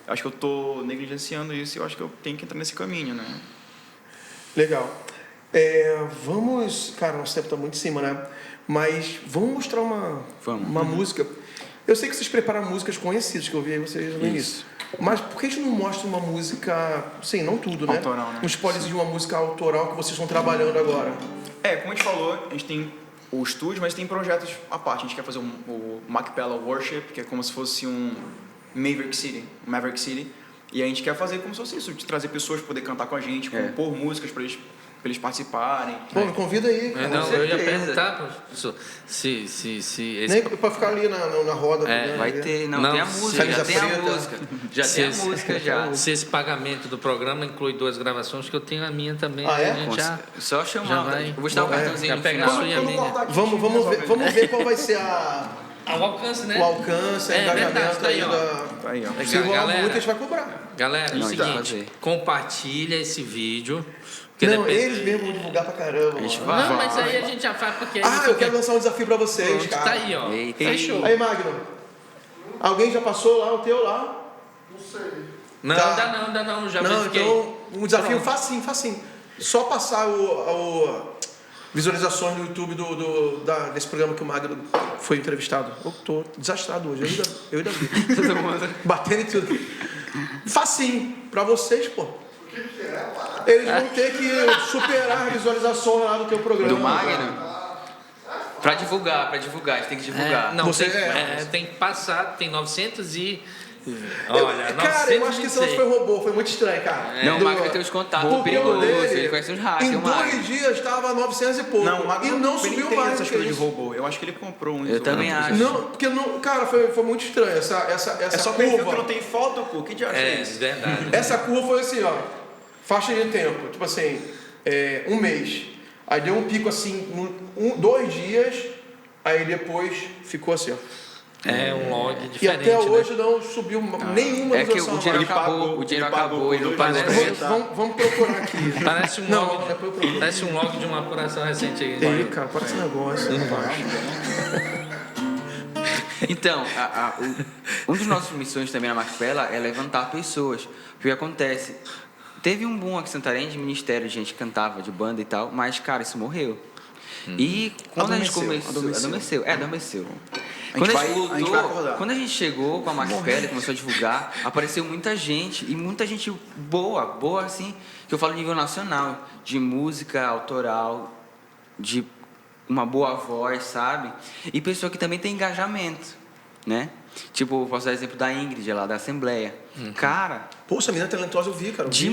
Acho que eu estou negligenciando isso e eu acho que eu tenho que entrar nesse caminho, né? Legal. Vamos, cara, nosso tempo está muito em cima, né? Mas vamos mostrar uma música. Eu sei que vocês preparam músicas conhecidas, que eu vi aí vocês no início. Mas por que a gente não mostra uma música, sim, não tudo, né? Autoral, né? Um spoiler de uma música autoral que vocês estão trabalhando agora. Como a gente falou, a gente tem o estúdio, mas tem projetos à parte. A gente quer fazer o Macapela Worship, que é como se fosse um Maverick City. E a gente quer fazer como se fosse isso, de trazer pessoas para poder cantar com a gente, compor músicas para eles participarem. Pô, me convida aí. Eu ia perguntar, professor, se esse... Nem para ficar ali na roda. Vai ter, tem a música, já tem a música. Já tem a música, já. Se esse pagamento do programa inclui 2 gravações, que eu tenho a minha também. Ah, é? A gente só chamar. Vai. Eu vou dar um cartãozinho no pegar a final. sua e a minha. Vamos ver qual vai ser o alcance, né? o alcance, o engajamento verdade, tá aí, ó. Tá aí, ó. Se rolar muito, a gente vai cobrar. Galera, é o Não, dá pra seguinte, fazer. compartilha esse vídeo. porque Não, depende- eles mesmo vão divulgar pra caramba. A gente mano. vai. Não, mas aí a gente já faz porque... Ah, eu quero lançar um desafio pra vocês, Pronto, cara. tá aí, ó. Eita. Fechou. Aí, Magno. Alguém já passou lá, o teu lá? Não, Tá. ainda não, já Não, verifiquei. então, um desafio Pronto. facinho. Só passar o visualizações no YouTube desse programa que o Magno foi entrevistado. Eu tô desastrado hoje, eu ainda vi. Todo mundo. Batendo em tudo. Facinho, pra vocês, pô. Eles vão ter que superar a visualização lá do teu programa. Do Magno? Pra divulgar, a gente tem que divulgar. Não, Você- tem que passar, tem 900 e... Olha, Cara, eu acho que esse lance 926. foi robô, foi muito estranho, cara. Não, o Magno tem os contatos Porque o perigosos, dele, ele conhece os hackers, em o Magno. 2 dias estava 900 e pouco. Não, o Magno e não ele subiu tem mais essas do que coisas de isso. robô. Eu acho que ele comprou um. Eu também acho. Não, porque não, cara, foi muito estranho essa É só perfil que não curva. tem foto, pô. Que diacho é É, isso? verdade. Essa curva foi assim, ó, faixa de tempo, tipo assim, um mês. Aí deu um pico assim, 2 dias, aí depois ficou assim, ó. É um log E diferente, até né? hoje não subiu nenhuma É que visualização. o dinheiro Ele pagou, acabou, o dinheiro ele pagou acabou, ele não por parece. dois meses. Vamos procurar aqui. Parece um Não, log, depois eu procuro. parece um log de uma apuração recente aí. Ei, cara, para esse negócio, rapaz. Então, um dos nossos missões também na Macpela é levantar pessoas. Porque o que acontece? Teve um boom aqui em Santarém de ministério, de gente que cantava, de banda e tal, mas, cara, isso morreu. E quando a gente começou... Adormeceu. Quando a gente vai acordar. Quando a gente chegou com a Macpela e começou a divulgar, apareceu muita gente, e muita gente boa assim, que eu falo nível nacional, de música autoral, de uma boa voz, sabe? E pessoa que também tem engajamento, né? Tipo, posso dar exemplo da Ingrid, lá da Assembleia. Cara, Poxa, a menina talentosa eu vi, cara. o vídeo.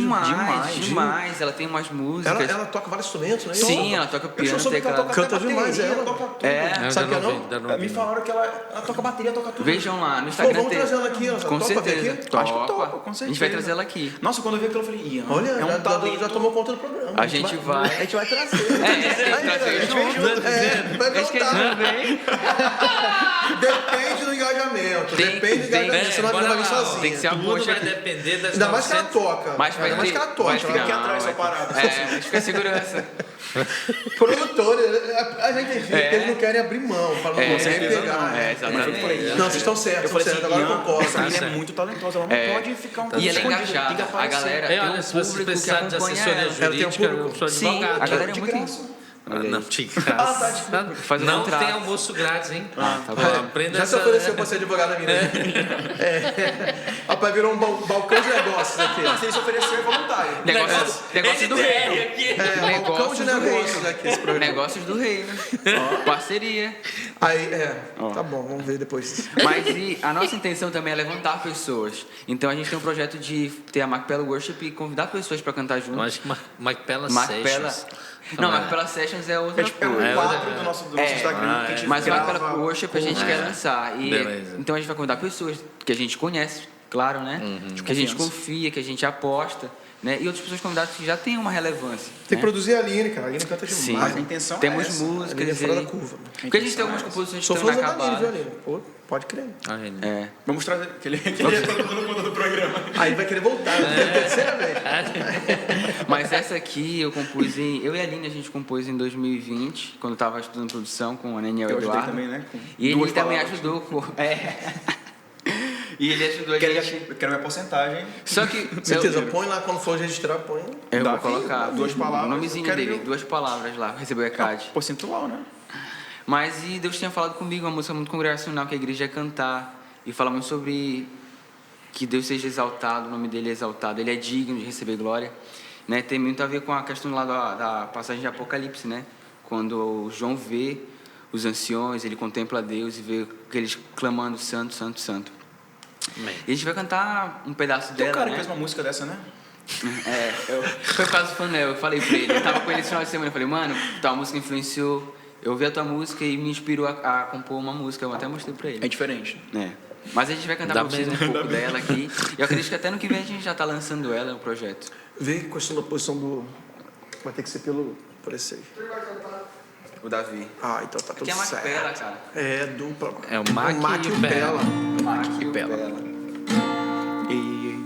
demais. Ela tem umas músicas. Ela toca vários instrumentos, né? Sim, ela toca piano, Eu soube que ela teclado. toca canta demais, ela. toca tudo. É, Sabe que é não? Ainda não Me vi. falaram que ela toca bateria, toca tudo. vejam lá, no Pô, Instagram vamos tem. trazer ela aqui, ó. Com Topa vir certeza. aqui? Acho que Topa. topa, com A gente vai certeza. trazer ela aqui. Nossa, quando eu vi aquilo, eu falei, Ian, Olha, é um talento. já tomou conta do programa. A gente vai. A gente vai trazer. Tem que trazer junto. Vai Eles que voltar. não vem. Depende do engajamento. Tem- Depende do tem- engajamento. Senão ela bora vai vir lá, ó. sozinha. Tem que ser a Tudo poxa. vai depender das Ainda mais que ela 900. toca. Mas vai Ainda mais ter. que ela toca. Vai Ela aqui atrás essa parada. É, a gente fica segurança. Produtor, eu já entendi que eles não querem abrir mão. Falam, não, você certeza pegar. não. É, exatamente. Não, vocês estão certos, Eu falei assim, agora eu Ian, concordo. essa menina é certo. muito talentosa, ela não pode ficar um pouco E ela é escondida, tem que engajada. A aparecer. galera Ei, tem olha, um se você público que precisar de acompanha assessoria ela. Ela tem um jurídica, eu público. sou Sim, advogado. a galera é De muito. graça. Olha Não, aí. de graça. Faz um Não contrato. tem almoço grátis, hein? Tá bom. Aprenda Já se essa... ofereceu pra ser advogado da mina. Rapaz, virou um balcão de negócios aqui. Ah, se ele se oferecer, é voluntário. Negócios do reino. Balcão de negócios aqui esse programa. Negócios do reino. Parceria. Aí, tá bom, vamos ver depois. Mas e a nossa intenção também é levantar pessoas. Então a gente tem um projeto de ter a Macpela Worship e convidar pessoas para cantar junto. Eu acho que Mike Pella Macpela. Sessions. Não, Macpela Sessions é outra É tipo, é coisa. um quadro do nosso Instagram que a gente Mas o grava. Macpela Worship a gente quer lançar. E, Beleza. então a gente vai convidar pessoas que a gente conhece, claro, né? Que a gente confia, que a gente aposta. Né? E outras pessoas convidadas que já têm uma relevância. Tem que né? produzir a Aline, cara. A Aline canta Sim. demais. Mas a intenção Temos é essa. A Aline é músicas fora aí. da curva. Porque a gente tem algumas composições que Sou estão fã da Aline, viu, inacabadas. Aline? Pô, pode crer. É. Vamos trazer, que ele é todo mundo conta do programa. Aí vai querer voltar, né? Terceira vez. Mas essa aqui eu compus eu e a Aline a gente compôs em 2020, quando eu estava estudando produção com o Neniel Eu ajudei Eduardo. também, né? Com E ele duas também palavras. ajudou. E ele ajudou a gente. Eu quero minha porcentagem. Só que. Certeza, põe lá quando for registrar, põe. Eu vou Davi, colocar duas palavras, o nomezinho eu quero dele, ver. 2 palavras lá, recebeu o ECAD. Percentual, né? Mas e Deus tinha falado comigo, uma música muito congregacional que a igreja ia cantar. E fala muito sobre que Deus seja exaltado, o nome dele é exaltado, ele é digno de receber glória. Né? Tem muito a ver com a questão lá da passagem de Apocalipse, né? Quando João vê os anciões, ele contempla Deus e vê aqueles clamando santo, santo, santo. Amém. E a gente vai cantar um pedaço Tem um dela, cara né? que fez uma música dessa, né? Foi por causa do Fanel, eu falei pra ele, eu tava com ele esse final de semana, eu falei, mano, tua música influenciou, eu ouvi a tua música e me inspirou a compor uma música, eu até mostrei pra É ele. diferente. Mas a gente vai cantar Dá pra vocês bem, um pouco dela aqui, e eu acredito que até no que vem a gente já tá lançando ela, o projeto. Vê a questão da posição do. Vai ter que ser por esse aí. O Davi. Ah, então tá tudo Aqui é a certo. Macpela, cara. É dupla. É o Mac Mac e e o Bela. Mac e o Bela. Bela. E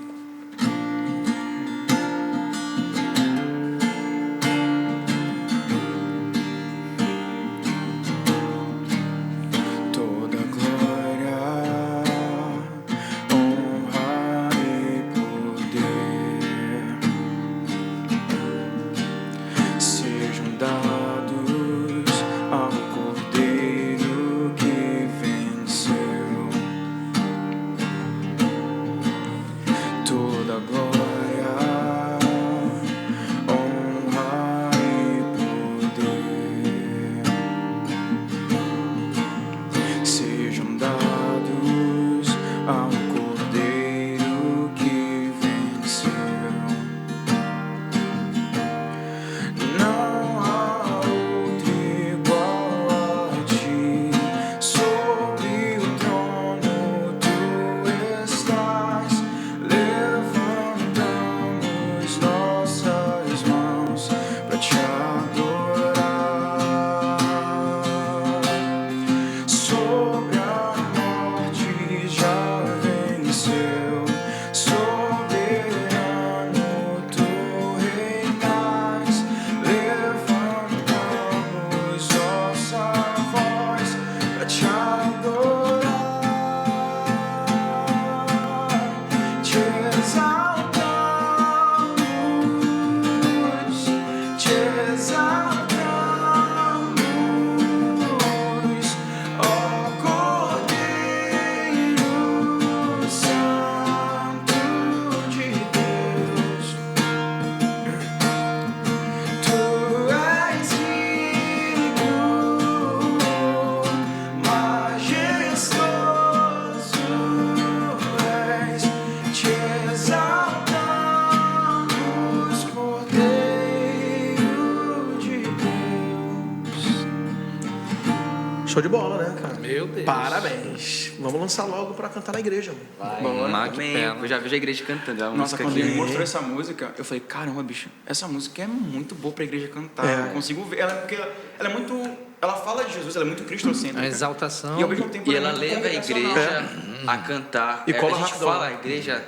Show de bola, né, cara? Meu Deus. Parabéns. Vamos lançar logo pra cantar na igreja, mano. Macpella. Eu já vejo a igreja cantando. A Nossa, música quando aqui. ele mostrou essa música, eu falei, caramba, bicho, essa música é muito boa pra igreja cantar. É. Eu consigo ver. Porque ela é muito. Ela fala de Jesus, ela é muito cristocêntrica. A exaltação. E ao mesmo tempo E ela é ela muito leva a congregacional. igreja a cantar. E cola a gente rapidão. fala, a igreja,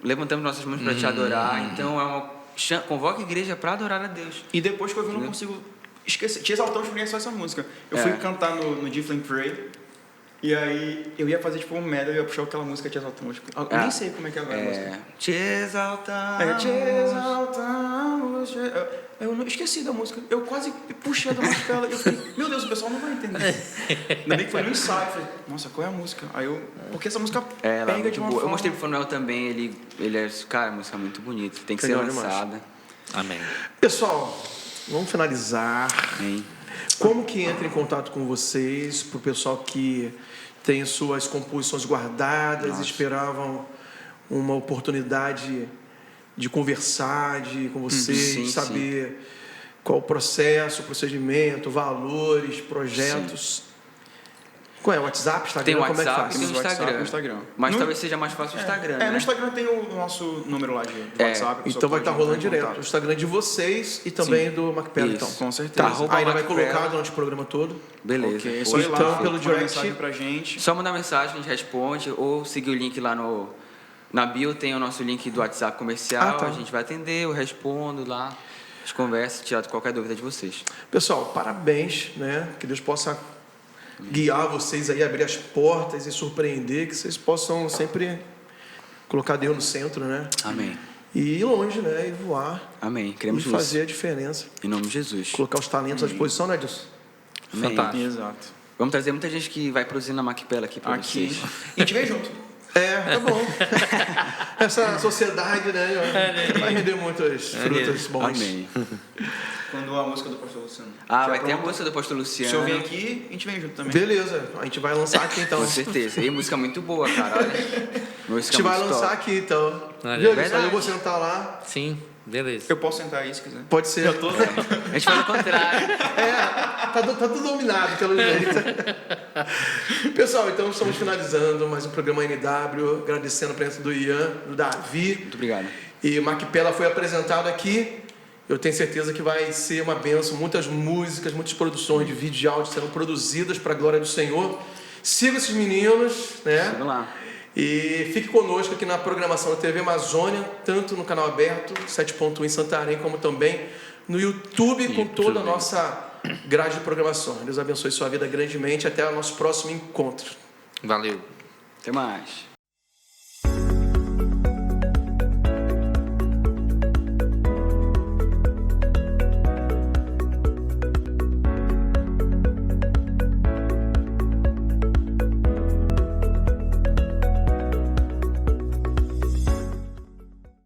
levantamos nossas mãos para te adorar. Então, convoca a igreja para adorar a Deus. E depois que eu vi, eu não consigo esquecer. Te exaltamos porque é só essa música. Eu fui cantar no Difflin Pray. E aí eu ia fazer tipo um medley, eu ia puxar aquela música Te Exaltamos. Eu nem sei como é que é agora a música. Te exaltamos. Te exaltamos. Eu não esqueci da música. Eu quase puxei da Macpella. Eu falei, meu Deus, o pessoal não vai entender. Ainda bem que foi no ensaio. Eu falei, nossa, qual é a música? Aí eu. Porque essa música Ela é pega de muito uma boa. Eu forma. mostrei pro Fanuel também, ele é, cara, a música é muito bonita, tem que Legal ser demais. lançada. Amém. Pessoal, vamos finalizar. Hein? Como que entra em contato com vocês, pro pessoal que tem suas composições guardadas, esperavam uma oportunidade de conversar com vocês, Sim, de saber qual o processo, procedimento, valores, projetos. Qual é? WhatsApp, Instagram? Tem o Como é que WhatsApp faz? e o Instagram. Instagram. Mas No- talvez seja mais fácil o Instagram, né? No Instagram tem o nosso número lá de WhatsApp. a pessoa Então vai estar pode rolando entrar em direto. O contato. Instagram de vocês e também do Macpella, então. Isso. Com certeza. Tá, Arroba ainda vai Macpella. colocar durante o programa todo. Beleza. Ok, é Pô, só ir lá, então, pelo mandar direct- mensagem pra gente. Só mandar mensagem, a gente responde, ou seguir o link lá na bio, tem o nosso link do WhatsApp comercial, Ah, tá. a gente vai atender, eu respondo lá, a gente conversa, tirar qualquer dúvida de vocês. Pessoal, parabéns, né? Que Deus possa guiar vocês aí, abrir as portas e surpreender, que vocês possam sempre colocar Deus no centro, né? Amém. E ir longe, né? E voar. Amém. E Queremos fazer luz. a diferença. Em nome de Jesus. Colocar os talentos à disposição, né, Edilson? Amém. Fantástico. Exato. Vamos trazer muita gente que vai produzir na Macpella aqui para Aqui. vocês. E a gente vem junto. É, tá bom. Essa sociedade, né? Vai render muitas frutas bons. Amém. Quando a música do Pastor Luciano. Ah, Já vai ter a pronto. música do Pastor Luciano. Se eu vir aqui, a gente vem junto também. Beleza, a gente vai lançar aqui então. Com A certeza. E música muito boa, cara. Olha. Música gente vai muito lançar top. aqui então. Olha, Viu, Edilson? verdade. Eu vou sentar lá. Sim, beleza. Eu posso sentar aí se quiser. Pode ser. A gente faz o contrário. Tá tudo dominado pelo jeito. Pessoal, então estamos finalizando mais um programa NW, agradecendo a presença do Ian, do Davi. Muito obrigado. E Macpella foi apresentado aqui. Eu tenho certeza que vai ser uma bênção. Muitas músicas, muitas produções de vídeo e áudio serão produzidas para a glória do Senhor. Siga esses meninos, né? Vamos lá. E fique conosco aqui na programação da TV Amazônia, tanto no canal aberto, 7.1 em Santarém, como também no YouTube, com toda a nossa grade de programação. Deus abençoe sua vida grandemente. Até o nosso próximo encontro. Valeu. Até mais.